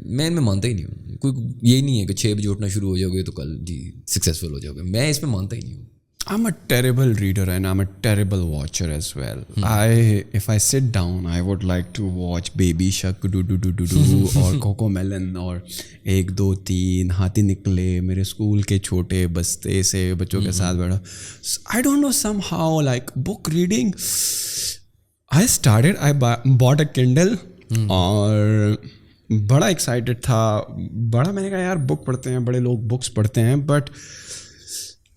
میں مانتا ہی نہیں ہوں. کوئی یہی نہیں ہے کہ 6 بجے اٹھنا شروع ہو جاؤ گے تو کل جی سکسیزفل ہو جاؤ گے. میں اس میں مانتا ہی نہیں ہوں. I'm a terrible reader and I'm a terrible watcher as well. If I sit down, I would like to watch Baby Shark or Cocomelon or 1 2 3 ہاتھی نکلے, میرے اسکول کے چھوٹے بستے سے بچوں کے ساتھ بیٹھا. I don't know, somehow like book reading, I bought a Kindle اور بڑا ایکسائٹیڈ تھا, بڑا میں نے کہا یار بک پڑھتے ہیں, بڑے لوگ بکس پڑھتے ہیں, but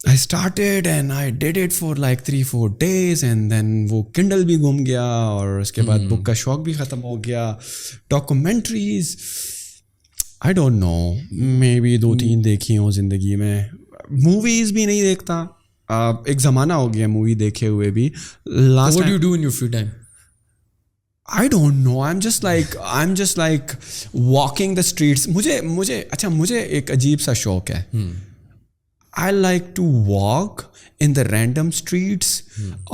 I started and I did it for like 3-4 days and then وہ Kindle بھی گم گیا اور اس کے بعد بک کا شوق بھی ختم ہو گیا. Documentaries I don't know, maybe 2-3 دیکھی ہوں زندگی میں. موویز بھی نہیں دیکھتا, ایک زمانہ ہو گیا مووی دیکھے ہوئے بھی. What do you do in your free time? I don't know, I'm just like walking the streets. مجھے ایک عجیب سا شوق ہے. I like to walk in the random streets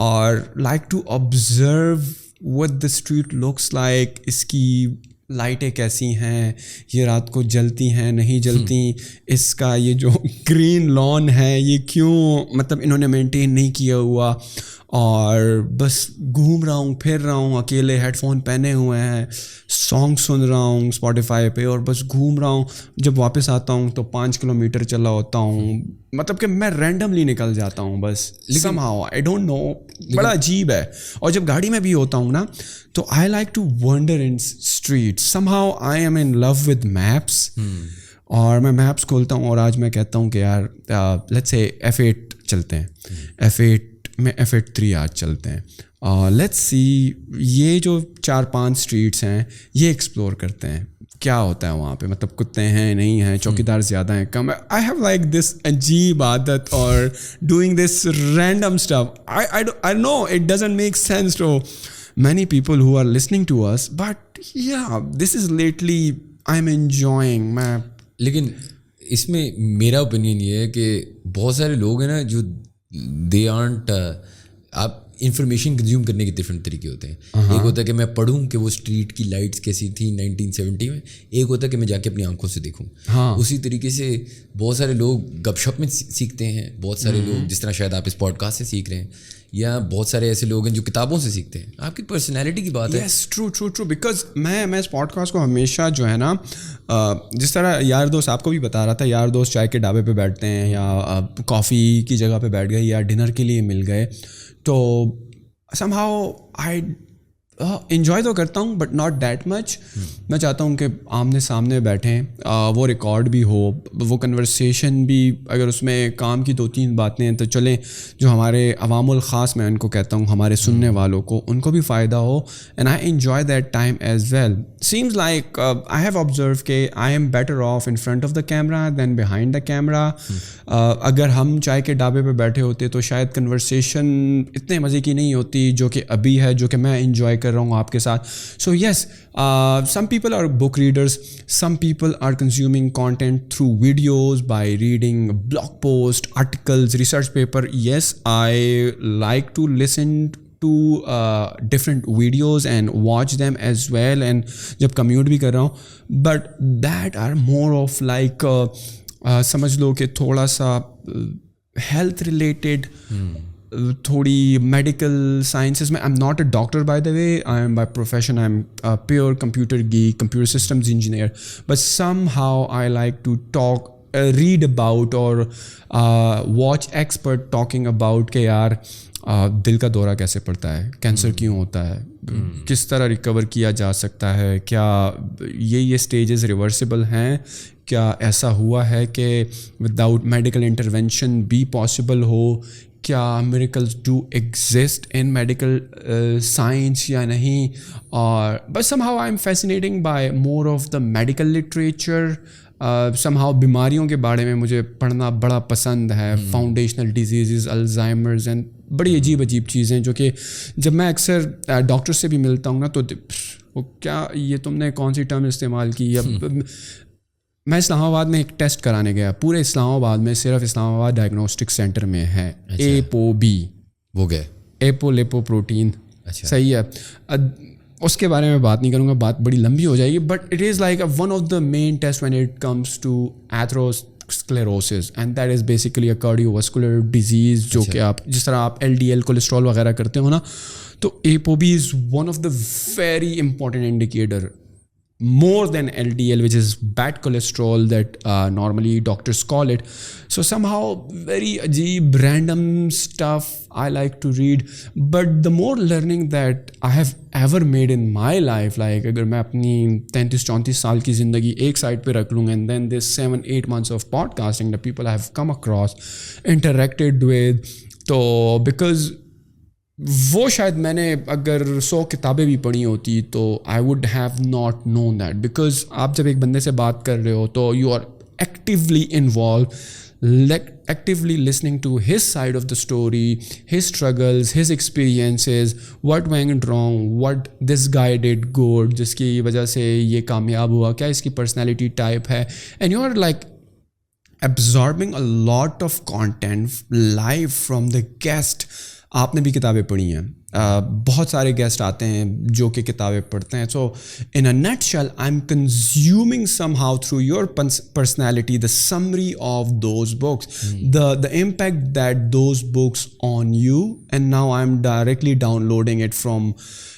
or like to observe what the street looks like. اس کی لائٹیں کیسی ہیں, یہ رات کو جلتی ہیں نہیں جلتی, اس کا یہ جو گرین لان ہے یہ کیوں مطلب انہوں نے مینٹین نہیں کیا ہوا, اور بس گھوم رہا ہوں, پھر رہا ہوں, اکیلے ہیڈ فون پہنے ہوئے ہیں, سانگ سن رہا ہوں اسپوٹیفائی پہ, اور بس گھوم رہا ہوں. جب واپس آتا ہوں تو 5 کلومیٹر چلا ہوتا ہوں, مطلب کہ میں رینڈملی نکل جاتا ہوں بس. somehow I don't know, بڑا عجیب ہے. اور جب گاڑی میں بھی ہوتا ہوں نا تو I like to wander in streets. somehow I am in love with maps. اور میں میپس کھولتا ہوں اور آج میں کہتا ہوں کہ یار لیٹس سے F8 چلتے ہیں, F8 میں F8-3 آج چلتے ہیں, لیٹس سی یہ جو 4-5 اسٹریٹس ہیں یہ ایکسپلور کرتے ہیں, کیا ہوتا ہے وہاں پہ, مطلب کتے ہیں نہیں ہیں, چوکیدار زیادہ ہیں کم ہے. آئی ہیو لائک دس عجیب عادت اور doing this random stuff. I know it doesn't make sense to many people who are listening to us, but yeah, this is lately I'm enjoying. لیکن اس میں میرا اوپینین یہ ہے کہ بہت سارے لوگ ہیں نا جو دے آرنٹ, آپ انفارمیشن کنزیوم کرنے کے ڈفرینٹ طریقے ہوتے ہیں. ایک ہوتا ہے کہ میں پڑھوں کہ وہ اسٹریٹ کی لائٹس کیسی تھیں 1970 میں, ایک ہوتا ہے کہ میں جا کے اپنی آنکھوں سے دیکھوں. اسی طریقے سے بہت سارے لوگ گپ شپ میں سیکھتے ہیں, بہت سارے لوگ جس طرح شاید آپ اس پوڈ کاسٹ سے سیکھ رہے ہیں, یا بہت سارے ایسے لوگ ہیں جو کتابوں سے سیکھتے ہیں. آپ کی پرسنالٹی کی بات ہے. یس ٹرو بیکاز میں اس پوڈ کاسٹ کو ہمیشہ جو ہے نا, جس طرح یار دوست آپ کو بھی بتا رہا تھا, یار دوست چائے کے ڈھابے پہ بیٹھتے ہیں یا کافی کی جگہ پہ بیٹھ گئے یا ڈنر کے لیے مل گئے, تو somehow I انجوائے تو کرتا ہوں بٹ ناٹ دیٹ مچ. میں چاہتا ہوں کہ آمنے سامنے بیٹھیں, وہ ریکارڈ بھی ہو, وہ کنورسیشن بھی, اگر اس میں کام کی 2-3 باتیں ہیں تو چلیں, جو ہمارے عوام الخاص میں ان کو کہتا ہوں, ہمارے سننے والوں کو, ان کو بھی فائدہ ہو. And I enjoy that time as well. Seems like I have observe کہ I am better off in front of the camera than behind the camera. اگر ہم چائے کے ڈھابے پہ بیٹھے ہوتے تو شاید کنورسیشن اتنے مزے کی نہیں ہوتی جو کہ ابھی ہے, جو کہ میں انجوائے کر رہا ہوں آپ کے ساتھ. سو یس, some people are book readers, some people are consuming content through videos by reading blog posts, articles, research paper. Yes, I like to listen to different videos and watch them as well, and jab commute bhi kar raha hu, but that are more of like سمجھ لو کہ تھوڑا سا health related, تھوڑی medical sciences میں. I am not a doctor by the way, I am by profession, I am pure computer geek, computer systems engineer, but somehow I like to talk, read about اور watch expert talking about کہ یار دل کا دورہ کیسے پڑتا ہے, cancer کیوں ہوتا ہے, کس طرح ریکور کیا جا سکتا ہے, کیا یہ اسٹیجز ریورسیبل ہیں, کیا ایسا ہوا ہے کہ وداؤٹ میڈیکل انٹرونشن بھی پاسبل ہو, کیا miracles do exist in medical science یا نہیں. اور but somehow I am fascinating by more of the medical literature. Some how بیماریوں کے بارے میں مجھے پڑھنا بڑا پسند ہے, فاؤنڈیشنل ڈیزیزز, الزائمرز اینڈ بڑی عجیب چیزیں جو کہ جب میں اکثر ڈاکٹر سے بھی ملتا ہوں نا تو وہ کیا یہ تم نے کون سی ٹرم استعمال کی. میں اسلام آباد میں ایک ٹیسٹ کرانے گیا, پورے اسلام آباد میں صرف اسلام آباد ڈائگنوسٹک سینٹر میں ہے, ایپو بی, وہ گئے ایپو لیپو پروٹین. صحیح ہے, اس کے بارے میں بات نہیں کروں گا, بات بڑی لمبی ہو جائے گی, but it is like one of the main test when it comes to atherosclerosis, and that is basically a cardiovascular disease, جو کہ آپ جس طرح آپ LDL کولیسٹرول وغیرہ کرتے ہو نا, تو ApoB is one of the very important indicator, more than LDL, which is bad cholesterol that normally doctors call it. So somehow very ajeeb random stuff I like to read, but the more learning that I have ever made in my life, like agar main apni 33-34 saal ki zindagi ek side pe rakh lung, and then this 7-8 months of podcasting, the people I have come across, interacted with, so because وہ شاید میں نے اگر 100 کتابیں بھی پڑھی ہوتی تو I would have not known that, because آپ جب ایک بندے سے بات کر رہے ہو تو you are actually involve, actually listening to his side of the story, his struggles, his experiences, what went wrong, what this guy did good, جس کی وجہ سے یہ کامیاب ہوا, کیا اس کی پرسنالٹی ٹائپ ہے, and you are like absorbing a lot of content live from the guest. آپ نے بھی کتابیں پڑھی ہیں, بہت سارے گیسٹ آتے ہیں جو کہ کتابیں پڑھتے ہیں. So in a nutshell I am consuming somehow through your personality the summary of those books, the impact that those books on you, and now I am directly downloading it from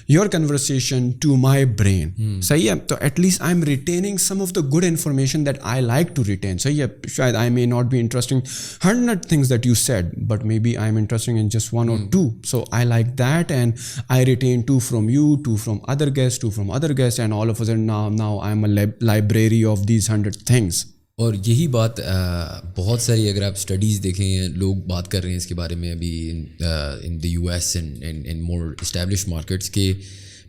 your conversation to my brain. صحیح ہے, تو at least I am retaining some of the good information that I like to retain. صحیح ہے, شاید I may not be interesting 100 things that you said, but maybe I am interested in just 1 or 2. So I like that, and I retain 2 from you, 2 from other guests, 2 from other guests, and all of a sudden now I am a library of these 100 things. اور یہی بات بہت ساری اگر آپ studies دیکھیں, لوگ بات کر رہے ہیں اس کے بارے میں ابھی ان دی US and more establish markets کے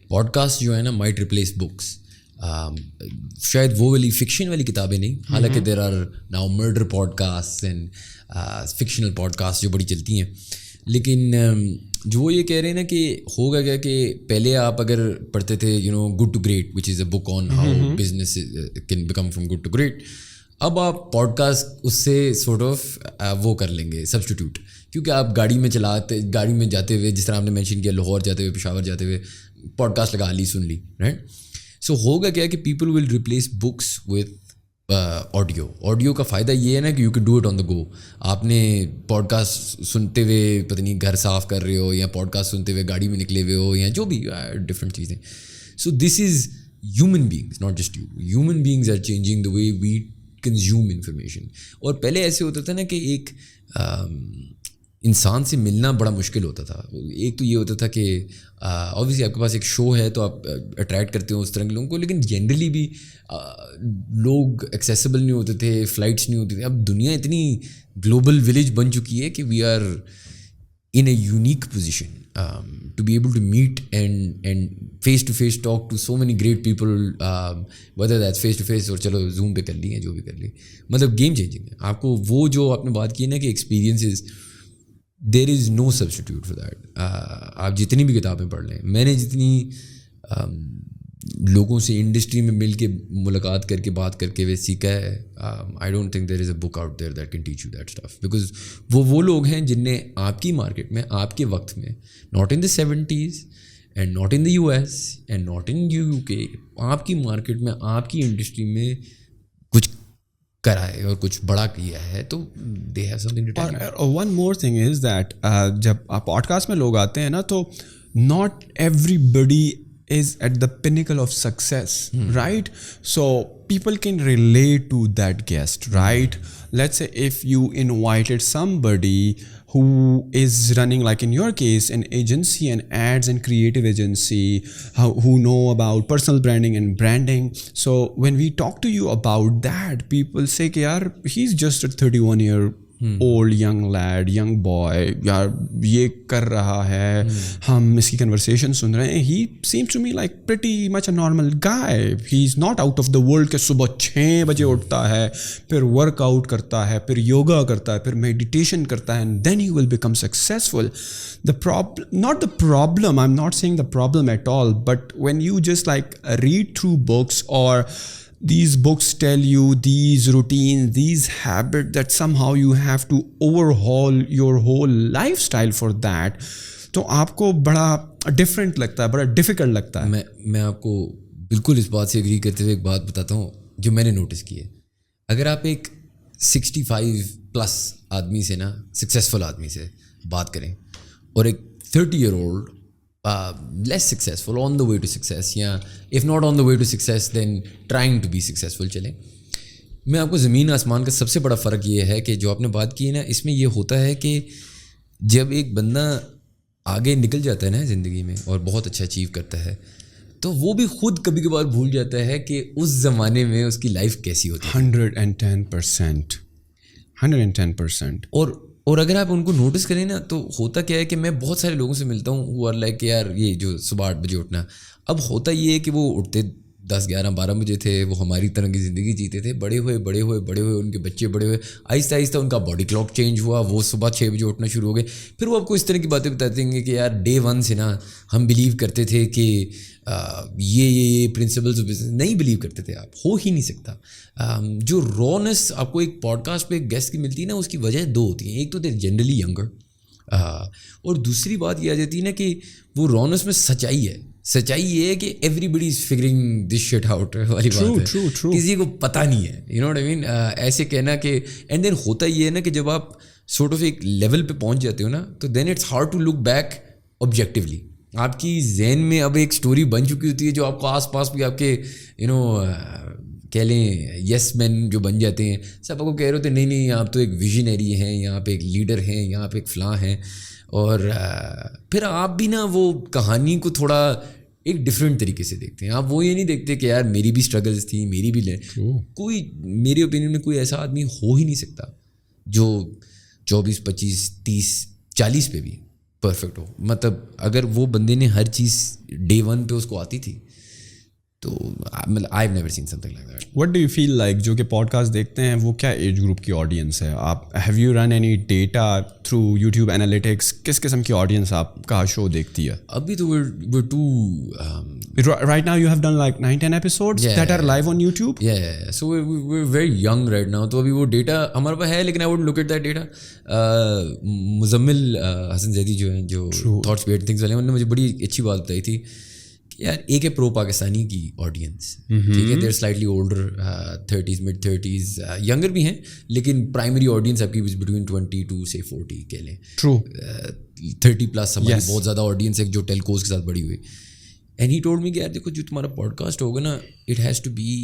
پوڈ کاسٹ جو ہے نا مائٹ ریپلیس بکس. شاید وہ والی فکشن والی کتابیں نہیں, حالانکہ there are now murder podcast and fictional podcast جو بڑی چلتی ہیں, لیکن جو وہ یہ کہہ رہے ہیں نا کہ ہوگا کیا کہ پہلے آپ اگر پڑھتے تھے good to great, which is a book on how business can become from good to great, اب آپ پوڈ کاسٹ اس سے سورٹ آف وہ کر لیں گے سبسٹیٹیوٹ, کیونکہ آپ گاڑی میں جاتے ہوئے, جس طرح آپ نے مینشن کیا لاہور جاتے ہوئے, پشاور جاتے ہوئے پوڈ کاسٹ لگا لی, سن لی, رائٹ. سو ہوگا کیا کہ people will replace books with audio کا فائدہ یہ ہے نا کہ you can do it on the go. آپ نے پوڈ کاسٹ سنتے ہوئے پتہ نہیں گھر صاف کر رہے ہو, یا پوڈ کاسٹ سنتے ہوئے گاڑی میں نکلے ہوئے ہو, یا جو بھی ڈفرینٹ چیزیں. So this is human beings, not just you. Human beings are changing the way we consume information. اور پہلے ایسے ہوتا تھا نا کہ ایک انسان سے ملنا بڑا مشکل ہوتا تھا. ایک تو یہ ہوتا تھا کہ اوبویسلی آپ کے پاس ایک شو ہے تو آپ اٹریکٹ کرتے ہو اس طرح کے لوگوں کو, لیکن جنرلی بھی لوگ ایکسیسیبل نہیں ہوتے تھے, فلائٹس نہیں ہوتی تھیں. اب دنیا اتنی گلوبل ولیج بن چکی ہے کہ we are in a unique position to be able to meet and face to face talk to so many great people, whether that's face to face اور چلو زوم پہ کر لی ہیں جو بھی کر لی. مطلب گیم چینجنگ ہے. آپ کو وہ جو آپ نے بات کی نا کہ experiences, there is no substitute for that. آپ جتنی بھی کتابیں پڑھ لیں, میں نے جتنی لوگوں سے انڈسٹری میں مل کے ملاقات کر کے بات کر کے وہ سیکھا ہے, I don't think there is a book out there that can teach you that stuff, because وہ لوگ ہیں جن نے آپ کی مارکیٹ میں, آپ کے وقت میں, not in the 70s and not in the US and not in UK, آپ کی مارکیٹ میں, آپ کی انڈسٹری میں کچھ کرا ہے اور کچھ بڑا کیا ہے, تو they have something to tell you. One more thing is that جب آپ پوڈ کاسٹ میں لوگ آتے ہیں نا, تو not everybody is at the pinnacle of success, right? So people can relate to that guest, right? Let's say if you invited somebody who is running, like in your case, an agency, an ads and creative agency, who know about personal branding and branding. So when we talk to you about that, people say کہ یار he's just a 31-year old young lad, young boy, یار یہ کر رہا ہے, ہم اس کی conversation سن رہے ہیں. He seems to me like pretty much a normal guy. He's not out of the world کہ صبح 6 بجے اٹھتا ہے, پھر ورک آؤٹ کرتا ہے, پھر یوگا کرتا ہے, پھر میڈیٹیشن کرتا ہے, and then he will become successful. Not the problem, I'm not saying the problem at all, but when you just like read through books, or these books tell you these routines, these habits that somehow you have to overhaul your whole lifestyle for that, تو آپ کو بڑا different لگتا ہے, بڑا difficult لگتا ہے. میں آپ کو بالکل اس بات سے ایگری کرتے ہوئے ایک بات بتاتا ہوں جو میں نے نوٹس کی ہے. اگر آپ ایک 65+ آدمی سے نا, سکسیزفل آدمی سے بات کریں, اور ایک 30-year-old less successful, on the way to success, یا if not on the way to success then trying to be successful, چلیں, میں آپ کو زمین آسمان کا سب سے بڑا فرق یہ ہے کہ جو آپ نے بات کی ہے نا, اس میں یہ ہوتا ہے کہ جب ایک بندہ آگے نکل جاتا ہے نا زندگی میں اور بہت اچھا اچیو کرتا ہے, تو وہ بھی خود کبھی کبھار بھول جاتا ہے کہ اس زمانے میں اس کی لائف کیسی ہوتی ہے. 110%. اور اگر آپ ان کو نوٹس کریں نا, تو ہوتا کیا ہے کہ میں بہت سارے لوگوں سے ملتا ہوں وہ لائک کہ یار یہ جو صبح 8 بجے اٹھنا, اب ہوتا یہ ہے کہ وہ اٹھتے 10, 11, 12 بجے تھے, وہ ہماری طرح کی زندگی جیتے تھے, بڑے ہوئے ان کے بچے بڑے ہوئے, آہستہ آہستہ ان کا باڈی کلاک چینج ہوا, وہ صبح 6 بجے اٹھنا شروع ہو گئے. پھر وہ آپ کو اس طرح کی باتیں بتاتے ہیں کہ یار ڈے 1 سے نا ہم بلیو کرتے تھے کہ یہ پرنسپلز آف بزنس, نہیں بلیو کرتے تھے آپ, ہو ہی نہیں سکتا. جو رونس آپ کو ایک پوڈ کاسٹ پہ ایک گیسٹ کی ملتی ہے نا, اس کی وجہ 2 ہوتی ہیں. ایک تو دے جنرلی ینگر, اور دوسری بات یہ آ جاتی ہے نا کہ وہ رونس میں سچائی ہے. سچائی یہ ہے کہ ایوری بڈی از فگرنگ دس شٹ آؤٹ والی بات ہے, کسی کو پتہ نہیں ہے, یو نو واٹ آئی مین. ایسے کہنا کہ اینڈ دین ہوتا یہ ہے نا کہ جب آپ سورٹ آف ایک لیول پہ پہنچ جاتے ہو نا, تو then it's hard to look back objectively. آپ کی ذہن میں اب ایک اسٹوری بن چکی ہوتی ہے جو آپ کو آس پاس بھی آپ کے کہہ لیں یس مین جو بن جاتے ہیں, سب آپ کو کہہ رہے ہوتے ہیں نہیں آپ تو ایک ویژنری ہیں, یہاں پہ ایک لیڈر ہیں, یہاں پہ ایک فلاں ہیں, اور پھر آپ بھی نا وہ کہانی کو تھوڑا ایک ڈفرینٹ طریقے سے دیکھتے ہیں. آپ وہ یہ نہیں دیکھتے کہ یار میری بھی اسٹرگلز تھیں, میری بھی کوئی, میرے اوپینین میں کوئی ایسا آدمی ہو ہی نہیں سکتا جو 24, 25, 30, 40 پہ بھی پرفیکٹ ہو. مطلب اگر وہ بندے نے ہر چیز ڈے 1 پہ اس کو آتی تھی, تو مطلب I have never seen something like that. What do you feel like جو کہ پوڈ کاسٹ دیکھتے ہیں وہ کیا ایج گروپ کی آڈینس ہے؟ آپ have you run any data through YouTube analytics کس قسم کی آڈینس آپ کا شو دیکھتی ہے؟ ابھی تو we're too right now you have done like 9-10 episodes that are live on YouTube. yeah so we're very young right now. تو ابھی وہ ڈیٹا ہمارے پاس ہے لیکن I would look at that data. Muzammil حسن زیدی جو ہیں جو تھاٹس بیہائنڈ تھنگس والے ہیں انہوں نے مجھے بڑی اچھی بات بتائی تھی. یار ایک ہے پرو پاکستانی کی آڈینس, ٹھیک ہے, they're slightly older 30s mid 30s, younger بھی ہیں, لیکن پرائمری آڈینس آپ کی بٹوین 22 سے 40 کہہ لیں. ٹرو 30+ ہماری بہت زیادہ آڈینس ہے جو ٹیلکوز کے ساتھ بڑی ہوئی. اینڈ ہی ٹولڈ می کہ یار دیکھو جو تمہارا پوڈ کاسٹ ہوگا نا it has to be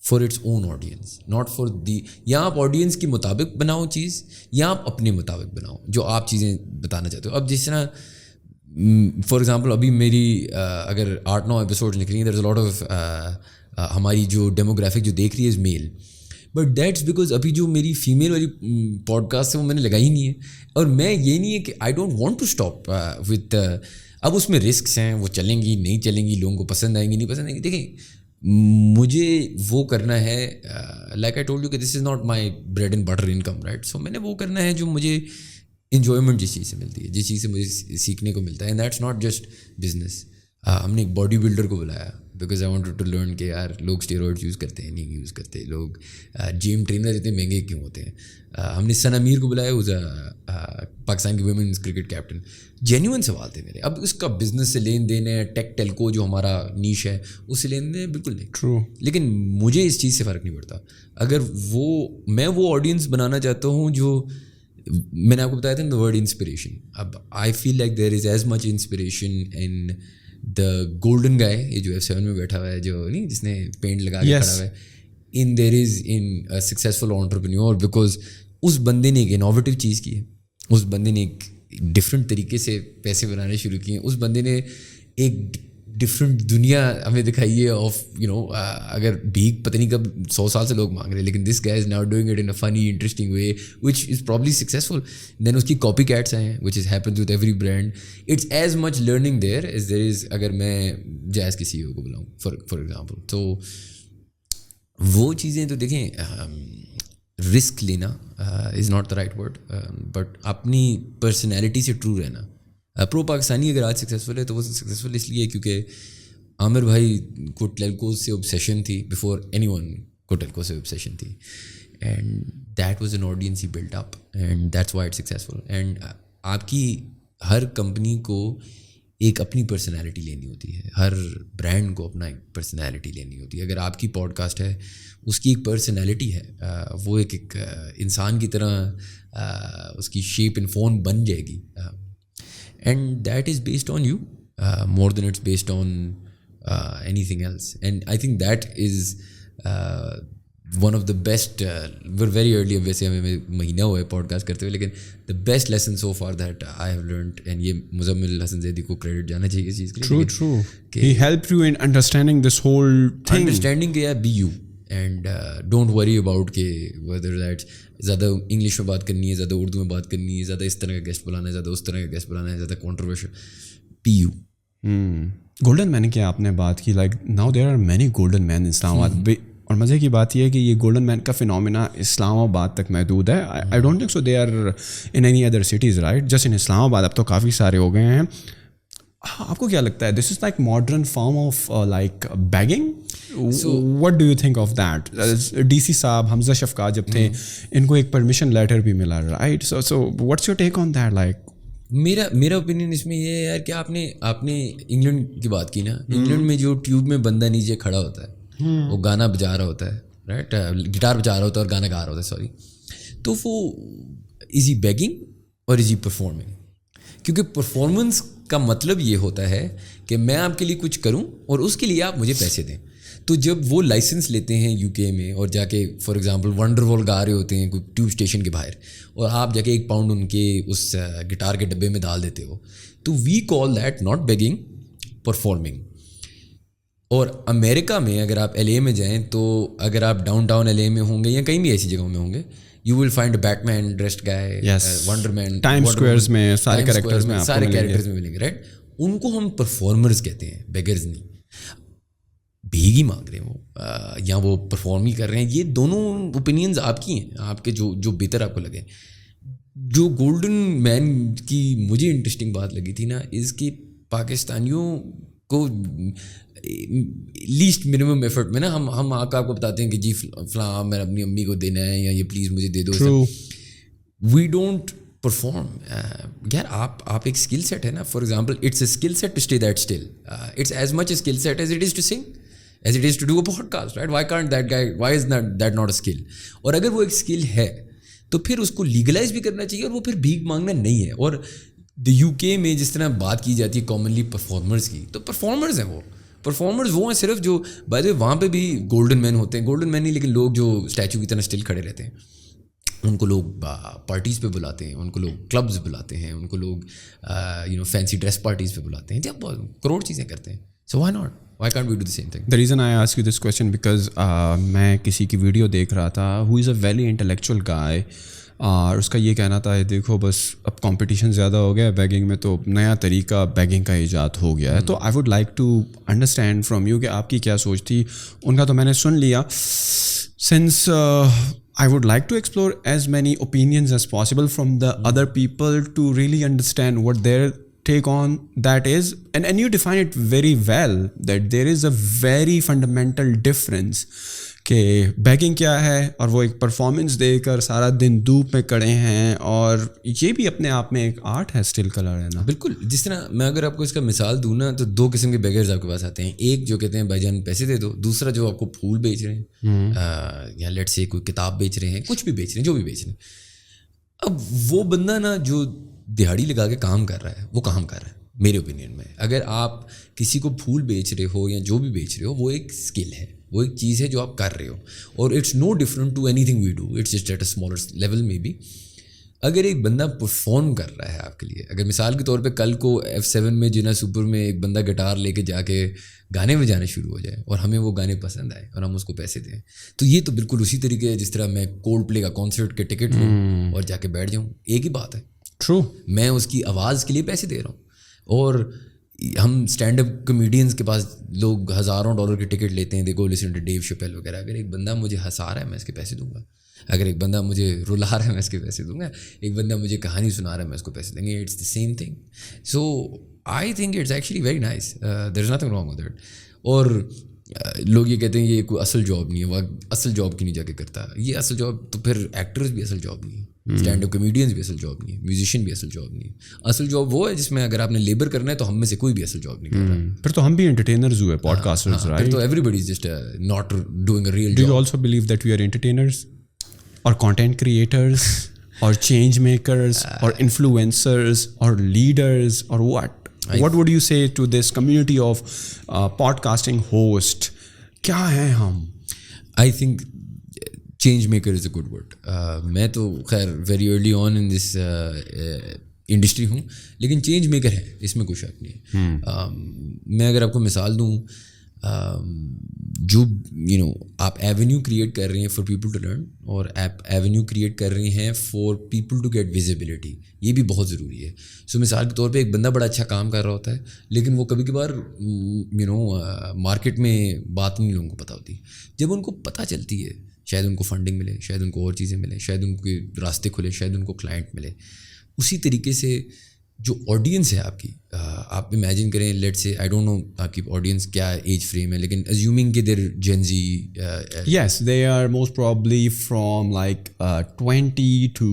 for its own audience, not for the. یا آپ آڈینس کے مطابق بناؤ چیز یا آپ اپنے مطابق بناؤ جو آپ چیزیں بتانا چاہتے ہو. اب جس طرح فار ایگزامپل ابھی میری اگر 8-9 ایپیسوڈ نکلی ہیں, دیر از اے لاٹ آف ہماری جو ڈیموگرافک جو دیکھ رہی ہے از میل, بٹ دیٹس بیکاز ابھی جو میری فیمیل والی پوڈ کاسٹ ہے وہ میں نے لگائی نہیں ہے. اور میں یہ نہیں ہے کہ I don't want to stop with, اب اس میں رسکس ہیں, وہ چلیں گی نہیں چلیں گی, لوگوں کو پسند آئیں گی نہیں پسند آئیں گی. دیکھیں مجھے وہ کرنا ہے, لائک آئی ٹولڈ یو کہ this is not my bread and butter income, right. So میں نے وہ کرنا ہے جو مجھے انجوائمنٹ جس چیز سے ملتی ہے, جس چیز سے مجھے سیکھنے کو ملتا ہے. And that's not just business. ہم نے ایک باڈی بلڈر کو بلایا because I wanted to learn کہ یار لوگ اسٹیرائڈز یوز کرتے ہیں نہیں یوز کرتے, لوگ جم ٹرینر اتنے مہنگے کیوں ہوتے ہیں. ہم نے سن امیر کو بلایا, وہ پاکستان کی ویمنز کرکٹ کیپٹن. جینیون سوال تھے میرے. اب اس کا بزنس سے لین دین ہے, ٹیک ٹیلکو جو ہمارا نیش ہے اس سے لین دین ہے, بالکل نہیں. ٹرو. لیکن مجھے اس چیز سے فرق نہیں پڑتا. اگر میں وہ آڈینس بنانا چاہتا ہوں جو میں نے آپ کو بتایا تھا, دا ورڈ انسپریشن. اب I feel like there is as much inspiration in the golden guy, یہ جو F7 میں بیٹھا ہوا ہے, جو نہیں جس نے پینٹ لگا کے کھڑا ہوا ہے, ان دیر از ان سکسیزفل انٹرپرینیور, بیکاز اس بندے نے ایک انوویٹیو چیز کی ہے, اس بندے نے ایک ڈفرینٹ طریقے سے پیسے بنانے شروع کیے ہیں, اس بندے نے ایک ڈفرینٹ دنیا ہمیں دکھائی ہے آف اگر بھیک پتہ نہیں کب 100 سال سے لوگ مانگ رہے ہیں, لیکن this guy is now doing it in a funny interesting way which is probably successful. Then اس کی کاپی کیٹس آئے ہیں which is happens with every brand. It's as much learning there as there is اگر میں جیز کے CEO کو بلاؤں for example. تو وہ چیزیں تو دیکھیں, رسک لینا is not the right word, but اپنی پرسنالٹی سے ٹرو رہنا. پرو پاکستانی اگر آج سکسیزفل ہے تو وہ سکسیزفل اس لیے کیونکہ عامر بھائی کو ٹیلکو سے اوبسیشن تھی بفور اینی ون کو ٹیلکو سے اوبسیشن تھی, and that was an audience he built up, and that's why it successful. And آپ کی ہر کمپنی کو ایک اپنی پرسنالٹی لینی ہوتی ہے, ہر برانڈ کو اپنا ایک پرسنالٹی لینی ہوتی ہے. اگر آپ کی پوڈ کاسٹ ہے اس کی ایک پرسنالٹی ہے, وہ ایک انسان کی طرح اس کی شیپ اینڈ فارم بن جائے گی, and that is based on you more than it's based on anything else. And I think that is one of the best, we're very early, اب ویسے ہمیں مہینہ ہوا ہے پوڈ کاسٹ کرتے ہوئے, لیکن the best lesson so far that I have learned, and یہ مزمل حسن زیدی کو کریڈٹ جانا چاہیے اس چیز کے لیے. True. He helped you in understanding this whole thing. Understanding کہ be you and don't worry about کہ whether that's زیادہ انگلش میں بات کرنی ہے, زیادہ اردو میں بات کرنی ہے, زیادہ اس طرح کا گیسٹ بلانا ہے, زیادہ اس طرح کا گیسٹ بلانا ہے, زیادہ کنٹروورشل. بی یو. گولڈن مین کی آپ نے بات کی, like now there are many golden man Islamabad, اور مزے کی بات یہ ہے کہ یہ گولڈن مین کا فینومینا اسلام آباد تک محدود ہے. I don't think so they are in any other cities, right, just in Islamabad اب تو کافی سارے ہو گئے ہیں. آپ کو کیا لگتا ہے this is like modern form of like begging? What do you think of that? DC صاحب حمزہ شفقات جب تھے ان کو ایک پرمیشن لیٹر بھی ملا, right, so what's your take on that? Like میرا اوپینین اس میں یہ ہے یار کہ آپ نے انگلینڈ کی بات کی نا, انگلینڈ میں جو ٹیوب میں بندہ نیچے کھڑا ہوتا ہے وہ گانا بجا رہا ہوتا ہے, رائٹ, گٹار بجا رہا ہوتا ہے اور گانا گا رہا ہوتا ہے, سوری, تو وہ از ہی بیگنگ اور از ہی پرفارمنگ؟ کیونکہ پرفارمنس کا مطلب یہ ہوتا ہے کہ میں آپ کے لیے کچھ کروں اور اس کے لیے آپ مجھے پیسے دیں. تو جب وہ لائسنس لیتے ہیں UK میں اور جا کے فار ایگزامپل ونڈر وال گا رہے ہوتے ہیں کوئی ٹیوب اسٹیشن کے باہر, اور آپ جا کے 1 پاؤنڈ ان کے اس گٹار کے ڈبے میں ڈال دیتے ہو, تو we call that not begging, performing. اور امریکہ میں اگر آپ LA میں جائیں تو اگر آپ ڈاؤن ٹاؤن LA میں ہوں گے یا کہیں بھی ایسی جگہوں میں ہوں گے, you will find a Batman dressed guy, Wonder Man, time squares میں سارے کریکٹرز میں ملیں گے, رائٹ. ان کو ہم پرفارمرز کہتے ہیں, بیگرز نہیں. بھیگ ہی مانگ رہے ہیں وہ یا وہ پرفارم ہی کر رہے ہیں. یہ دونوں اوپینینز آپ کی ہیں, آپ کے جو بہتر آپ کو لگے. جو گولڈن مین کی مجھے انٹرسٹنگ بات لگی تھی نا اس کہ پاکستانیوں کو لیسٹ منیمم ایفرٹ میں نا ہم آپ کو بتاتے ہیں کہ جی فلاں میں اپنی امی کو دینا ہے یا یہ پلیز مجھے دے دو. We don't perform. یار آپ ایک اسکل سیٹ ہے نا. For example it's a skill set to stay that still. It's as much a skill set as it is to sing, as it is to do a podcast, right? Why can't that guy, why is that not a skill? اور اگر وہ ایک skill ہے تو پھر اس کو legalise بھی کرنا چاہیے, اور وہ پھر بھیک مانگنا نہیں ہے. اور UK میں جس طرح بات کی جاتی ہے کامنلی پرفارمرز کی, تو پرفارمرز ہیں وہ ہیں صرف جو بائی دا وے وہاں پہ بھی گولڈن مین ہوتے ہیں, گولڈن مین نہیں لیکن لوگ جو اسٹیچو کی طرح اسٹل کھڑے رہتے ہیں, ان کو لوگ پارٹیز پہ بلاتے ہیں, ان کو لوگ کلبز بلاتے ہیں, ان کو لوگ فینسی ڈریس پارٹیز پہ بلاتے ہیں, جب کروڑ چیزیں کرتے ہیں. So why not, why can't we do the same thing? The reason I ask you this question because میں کسی کی ویڈیو دیکھ رہا تھا ہو از اے ویری انٹلیکچوئل گائے, اور اس کا یہ کہنا تھا دیکھو بس اب کمپٹیشن زیادہ ہو گیا ہے بیگنگ میں, تو نیا طریقہ بیگنگ کا ایجاد ہو گیا ہے. تو I would like to understand from you کہ آپ کی کیا سوچ تھی. ان کا تو میں نے سن لیا. Since I would like to explore as many opinions as possible from the other people to really understand what their take on that is. And you define it very well that there is a very fundamental difference کہ begging کیا ہے اور وہ ایک performance دے کر سارا دن دھوپ میں کڑے ہیں, اور یہ بھی اپنے آپ میں ایک آرٹ ہے اسٹل کلر ہے نا. بالکل. جس طرح میں اگر آپ کو اس کا مثال دوں نا تو 2 قسم کے بیگرز آپ کے پاس آتے ہیں. ایک جو کہتے ہیں بھائی جان پیسے دے دو, دوسرا جو آپ کو پھول بیچ رہے ہیں یا لیٹ سے کوئی کتاب بیچ رہے ہیں, کچھ بھی بیچ رہے ہیں, جو بھی بیچ رہے ہیں. اب وہ بندہ نا جو دیہڑی لگا کے کام کر رہا ہے وہ کام کر رہا ہے میرے اوپینین میں. اگر آپ کسی کو پھول بیچ رہے ہو یا جو بھی بیچ رہے ہو, وہ ایک اسکل ہے, وہ ایک چیز ہے جو آپ کر رہے ہو, اور it's no different to anything we do, it's just at a smaller level میں بھی. اگر ایک بندہ پرفارم کر رہا ہے آپ کے لیے, اگر مثال کے طور پہ کل کو F7 میں جنا سپر میں ایک بندہ گٹار لے کے جا کے گانے بجانے شروع ہو جائے اور ہمیں وہ گانے پسند آئے اور ہم اس کو پیسے دیں, تو یہ تو بالکل اسی طریقے ہے جس طرح میں کولڈ پلے کا کانسرٹ کے ٹکٹ لوں اور جا کے بیٹھ جاؤں. ایک ہی بات ہے. ٹرو. میں اس کی آواز کے لیے پیسے دے رہا ہوں, اور ہم اسٹینڈ اپ کمیڈینس کے پاس لوگ $1000 کے ٹکٹ لیتے ہیں, دیکھو لسن ٹو ڈیو شپیل وغیرہ. اگر ایک بندہ مجھے ہنسا رہا ہے میں اس کے پیسے دوں گا, اگر ایک بندہ مجھے رلا رہا ہے میں اس کے پیسے دوں گا, ایک بندہ مجھے کہانی سنا رہا ہے میں اس کو پیسے دیں گے. It's the same thing. So I think it's actually very nice, there is nothing wrong with that. اور لوگ یہ کہتے ہیں یہ کوئی اصل جاب نہیں ہے, وہ اصل جاب کی نہیں جا کے کرتا. یہ اصل جاب تو پھر ایکٹرز بھی اصل جاب نہیں ہے, اسٹینڈ اپ کمیڈینس بھی اصل جاب نہیں ہے, میوزیشین بھی اصل جاب نہیں ہے. اصل جاب وہ ہے جس میں اگر آپ نے لیبر کرنا ہے تو ہم میں سے کوئی بھی اصل جاب نہیں کر رہا. پھر تو ہم بھی انٹرٹینرز ہوئے, پوڈ کاسٹرز, رائٹ؟ پھر تو everybody is just not doing a real job. Do you also believe that we are entertainers اور کانٹینٹ کریٹرز اور چینج میکرز اور انفلوئنسرز اور لیڈرز, اور what would you say to this community of podcasting host? کیا ہیں ہم؟ I think change maker is a good word. میں تو خیر very early on in this industry ہوں, لیکن چینج میکر ہے, اس میں کوئی شک نہیں ہے. میں اگر آپ کو مثال دوں, جو آپ ایونیو کریٹ کر رہے ہیں فار پیپل ٹو لرن, اور آپ ایونیو کریٹ کر رہے ہیں for people to get visibility, یہ بھی بہت ضروری ہے. سو مثال کے طور پہ ایک بندہ بڑا اچھا کام کر رہا ہوتا ہے, لیکن وہ کبھی کبھار مارکیٹ میں بات نہیں لوگوں کو پتہ ہوتی. جب ان کو پتہ چلتی ہے, شاید ان کو فنڈنگ ملے, شاید ان کو اور چیزیں ملیں, شاید ان کے راستے کھلے, شاید ان کو کلائنٹ ملے. اسی طریقے سے جو آڈینس ہے آپ کی, آپ امیجن کریں, لیٹ سے آئی ڈونٹ نو آپ کی آڈینس کیا ایج فریم ہے, لیکن ازیومنگ کہ there Gen Z, yes they are most probably from like 20 to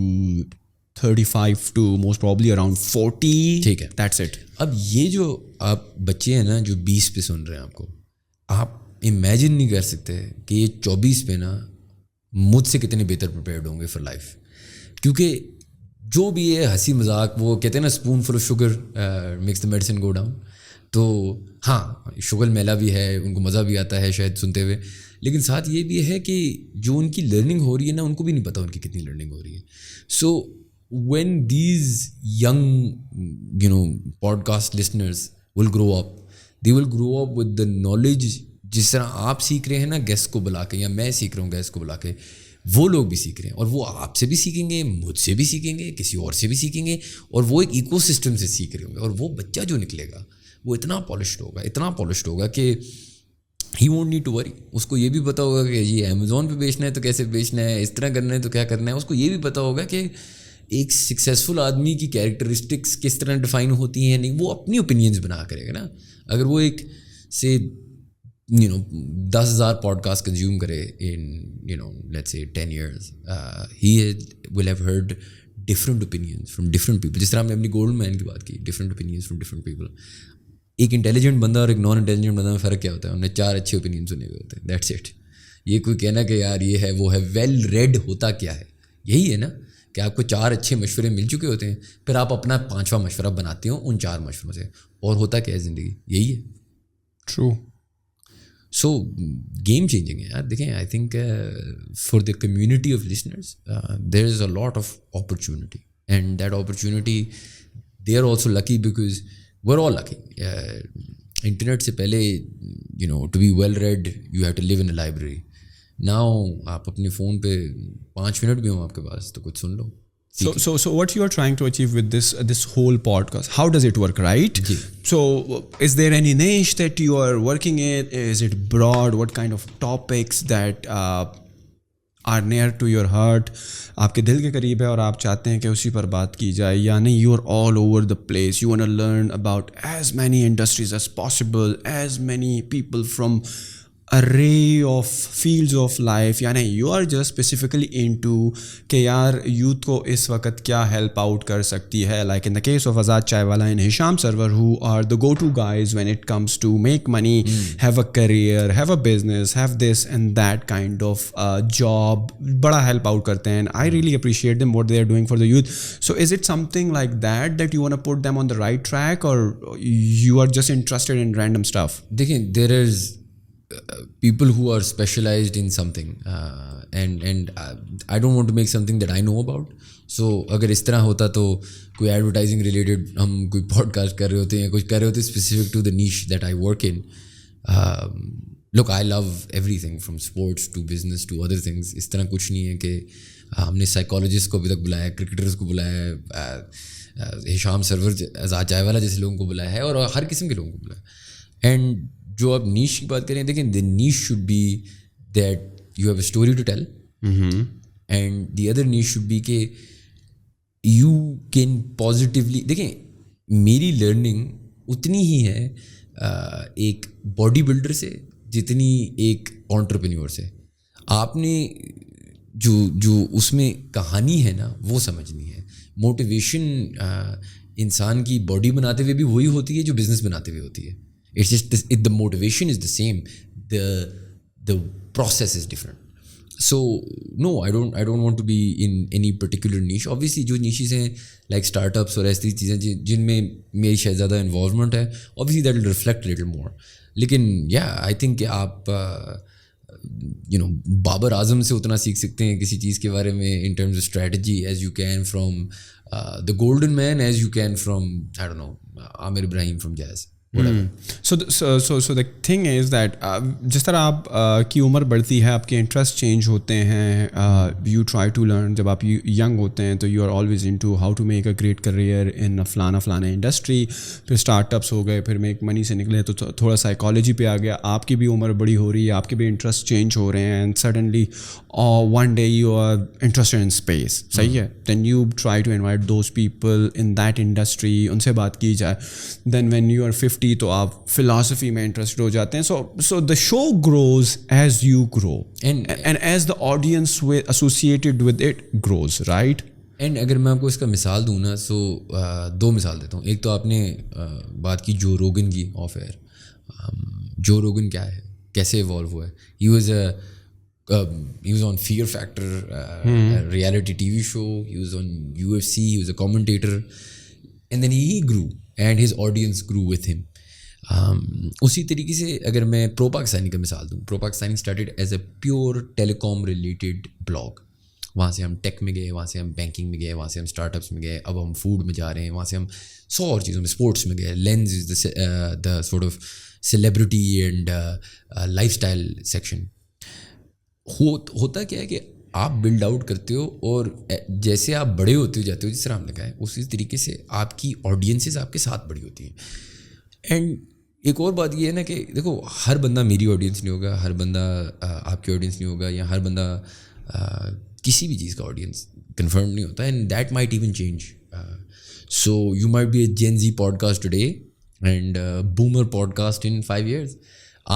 35 to most probably around 40. ٹھیک ہے, that's it. اب یہ جو آپ بچے ہیں نا جو 20 پہ سن رہے ہیں, آپ کو آپ امیجن نہیں کر سکتے کہ یہ 24 پہ نا مجھ سے کتنے بہتر پریپیئرڈ ہوں گے فار لائف. کیونکہ جو بھی ہے ہنسی مذاق, وہ کہتے ہیں نا spoonful of sugar makes the medicine go down. تو ہاں شغل میلہ بھی ہے, ان کو مزہ بھی آتا ہے شاید سنتے ہوئے, لیکن ساتھ یہ بھی ہے کہ جو ان کی لرننگ ہو رہی ہے نا, ان کو بھی نہیں پتہ ان کی کتنی لرننگ ہو رہی ہے. سو when these young podcast listeners will grow up, they will grow up with the knowledge. جس طرح آپ سیکھ رہے ہیں نا گیسٹ کو بلا کے, یا میں سیکھ رہا ہوں گیسٹ کو بلا کے, وہ لوگ بھی سیکھ رہے ہیں, اور وہ آپ سے بھی سیکھیں گے, مجھ سے بھی سیکھیں گے, کسی اور سے بھی سیکھیں گے, اور وہ ایک ایکو سسٹم سے سیکھ رہے ہوں گے. اور وہ بچہ جو نکلے گا وہ اتنا پالشڈ ہوگا کہ he won't need to worry. اس کو یہ بھی پتا ہوگا کہ یہ امیزون پہ بیچنا ہے تو کیسے بیچنا ہے, اس طرح کرنا ہے تو کیا کرنا ہے. اس کو یہ بھی پتا ہوگا کہ ایک سکسیزفل آدمی کی کیریکٹرسٹکس کس طرح ڈیفائن ہوتی ہیں. نہیں, وہ اپنی اوپینینز بنا کرے گا نا. اگر وہ ایک سے 10,000 پوڈ کاسٹ کنزیوم کرے in let's say 10 years, he will have heard different opinions from different people. جس طرح ہم نے اپنی گولڈ مین کی بات کی, different opinions from different people. ایک انٹیلیجنٹ بندہ اور ایک نان انٹیلیجنٹ بندہ میں فرق کیا ہوتا ہے؟ انہوں نے 4 اچھے اوپینین سنے ہوئے ہوتے ہیں, دیٹس اٹ. یہ کوئی کہنا کہ یار یہ ہے وہ ہے, ویل ریڈ ہوتا کیا ہے, یہی ہے نا کہ آپ کو 4 اچھے مشورے مل چکے ہوتے ہیں, پھر آپ اپنا 5واں مشورہ بناتے ہو ان 4 مشوروں سے. اور ہوتا کیا ہے زندگی, یہی ہے. ٹرو. سو گیم چینجنگ ہے یار. دیکھیں, I think for the community of listeners there is a lot of opportunity, and that opportunity they are also lucky because we are all lucky. Internet سے پہلے to be well read you have to live in a library. Now آپ اپنے phone پہ 5 minute بھی ہوں آپ کے پاس تو کچھ سن لو. So what you are trying to achieve with this whole podcast, how does it work, right? G. So is there any niche that you are working in? Is it broad? What kind of topics that are near to your heart, آپ کے دل کے قریب ہے اور آپ چاہتے ہیں کہ اسی پر بات کی جائے, یا نہیں you are all over the place, you want to learn about as many industries as possible, as many people from array of fields of life, یعنی you are just specifically into کہ یار یوتھ کو اس وقت کیا help out کر سکتی ہے, like in the case of Azad Chaiwala and Hisham Sarwar, who are the go-to guys when it comes to make money, have a career, have a business, have this and that kind of job, بڑا help out کرتے ہیں, and I really appreciate them what they are doing for the youth. So is it something like that you want to put them on the right track, or you are just interested in random stuff? دیکھیں, there is people who are specialized in something, and I don't want to make something that I know about. So اگر اس طرح ہوتا تو کوئی advertising related ہم کوئی pod cost کر رہے ہوتے ہیں, کچھ کر رہے ہوتے specific to the niche that I work in. Look, I love everything from sports to business to other things. اس طرح کچھ نہیں ہے کہ ہم نے سائیکالوجسٹ کو ابھی تک بلایا, کرکٹرز کو بلایا ہے, ہشام سرور, آزاد چائے والا جیسے لوگوں کو بلایا ہے, اور ہر قسم کے لوگوں کو بلایا. اینڈ جو آپ نیش کی بات کریں, دیکھیں, the niche should be that you have a story to tell, and the other niche should be کہ یو کین پازیٹیولی. دیکھیں, میری لرننگ اتنی ہی ہے ایک باڈی بلڈر سے جتنی ایک آنٹرپرینیور سے. آپ نے جو اس میں کہانی ہے نا وہ سمجھنی ہے. موٹیویشن انسان کی باڈی بناتے ہوئے بھی وہی ہوتی ہے جو بزنس بناتے ہوئے ہوتی ہے. It's just the motivation is the same, the process is different. So no, I don't want to be in any particular niche. Obviously جو niches ہیں like startups اور ایسی چیزیں جن میں میری شاید زیادہ involvement ہے, obviously that will reflect a little more. لیکن I think کہ آپ بابر اعظم سے اتنا سیکھ سکتے ہیں کسی چیز کے بارے میں in terms of strategy as you can from the golden man, as you can from I don't know Amir Ibrahim from jazz. So the thing is that جس طرح آپ کی عمر بڑھتی ہے, آپ کے انٹرسٹ چینج ہوتے ہیں, یو ٹرائی ٹو لرن. جب آپ ینگ ہوتے ہیں تو you are always into how to make a great career in فلانا انڈسٹری, پھر اسٹارٹ اپس ہو گئے, پھر میک منی سے نکلے تو تھوڑا سائیکالوجی پہ آ گیا, آپ کی بھی عمر بڑی ہو رہی ہے, آپ کے بھی انٹرسٹ چینج ہو رہے ہیں, and suddenly one day you are interested in space. صحیح ہے, then you try to invite those people in that industry, ان سے بات کی جائے. دین وین یو آر 50 تو آپ فلاسفی میں انٹرسٹڈ ہو جاتے ہیں. So the show grows as you grow, and as the audience associated with it grows, right. And اگر میں آپ کو اس کا مثال دوں نا, سو 2 مثال دیتا ہوں. ایک تو آپ نے بات کی جو روگن کی آف ایئر. جو روگن کیا ہے, کیسے ایوالو ہوا ہے. ہی was on Fear Factor, reality TV show. He was on UFC. He was a commentator, and then he grew, and his audience grew with him. اسی طریقے سے اگر میں پرو پاکستانی کا مثال دوں, ProPakistani started as a pure telecom related blog. وہاں سے ہم ٹیک میں گئے, وہاں سے ہم بینکنگ میں گئے, وہاں سے ہم اسٹارٹ اپس میں گئے, اب ہم فوڈ میں جا رہے ہیں, وہاں سے ہم 100 اور چیزوں میں, اسپورٹس میں گئے. Lens is the sort of celebrity and lifestyle section. ہوتا کیا ہے کہ آپ بلڈ آؤٹ کرتے ہو, اور جیسے آپ بڑے ہوتے جاتے ہو, جس طرح ہم نے کہا ہے, اسی طریقے سے آپ کی آڈینسز آپ کے ساتھ بڑی ہوتی ہیں. اینڈ ایک اور بات یہ ہے نا کہ دیکھو ہر بندہ میری آڈینس نہیں ہوگا, ہر بندہ آپ کی آڈینس نہیں ہوگا, یا ہر بندہ کسی بھی چیز کا آڈینس کنفرم نہیں ہوتا, and that might even change. So you might be a gen Z podcast today and boomer podcast in 5 years,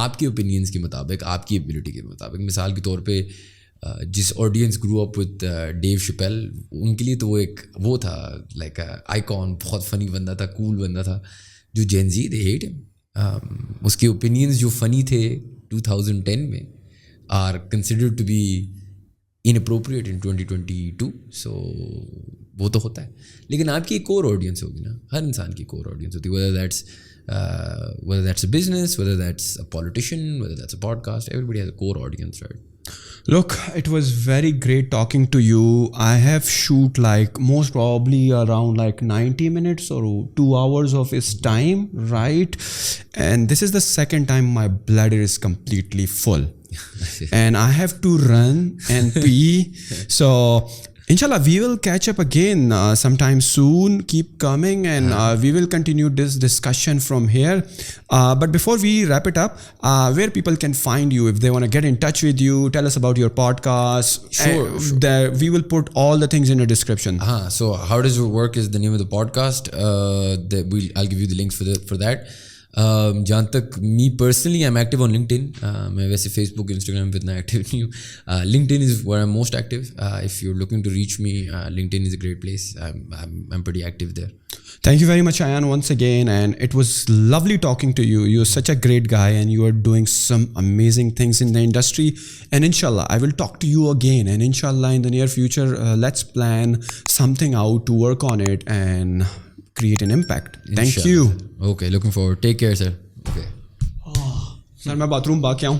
آپ کے اوپینینس کے مطابق, آپ کی ایبلٹی کے مطابق. مثال کے طور پہ جس آڈینس گرو اپ وتھ ڈیو شپیل, ان کے لیے تو وہ ایک وہ تھا لائک آئیکن, بہت فنی بندہ تھا, کول بندہ تھا. جو جین زی دے ہیٹ ہم, اس کے اوپینینس جو فنی تھے 2010 میں are considered to be inappropriate in 2022. So وہ تو ہوتا ہے, لیکن آپ کی ایک اور آڈینس ہوگی نا, ہر انسان کی ایک اور آڈینس ہوتی ہے, whether that's a business, whether that's a politician, whether that's a podcast, everybody has a core audience, right? Look, it was very great talking to you. I have shoot like most probably around like 90 minutes or 2 hours of his time, right? And this is the second time my bladder is completely full. And I have to run and pee. So inshallah we will catch up again sometime soon. Keep coming and we will continue this discussion from here. But before we wrap it up, where people can find you if they want to get in touch with you, tell us about your podcast. Sure. We will put all the things in the description. So How Does Your Work is the name of the podcast. I'll give you the links for that. جہاں تک me personally I am active on LinkedIn. میں ویسے face بک Instagram پہ اتنا active نہیں ہوں. LinkedIn is where I'm most active. If you are looking to reach me, LinkedIn is a great place. I'm pretty active there. Thank you very much, Shayan, once again, and it was lovely talking to you. You're such a great guy and you are doing some amazing things in the industry, and inshallah I will talk to you again, and inshallah in the near future let's plan something out to work on it and create an impact. Thank you. Okay, looking forward. Take care, sir. Okay. Sir, میں bath room با کے آؤں.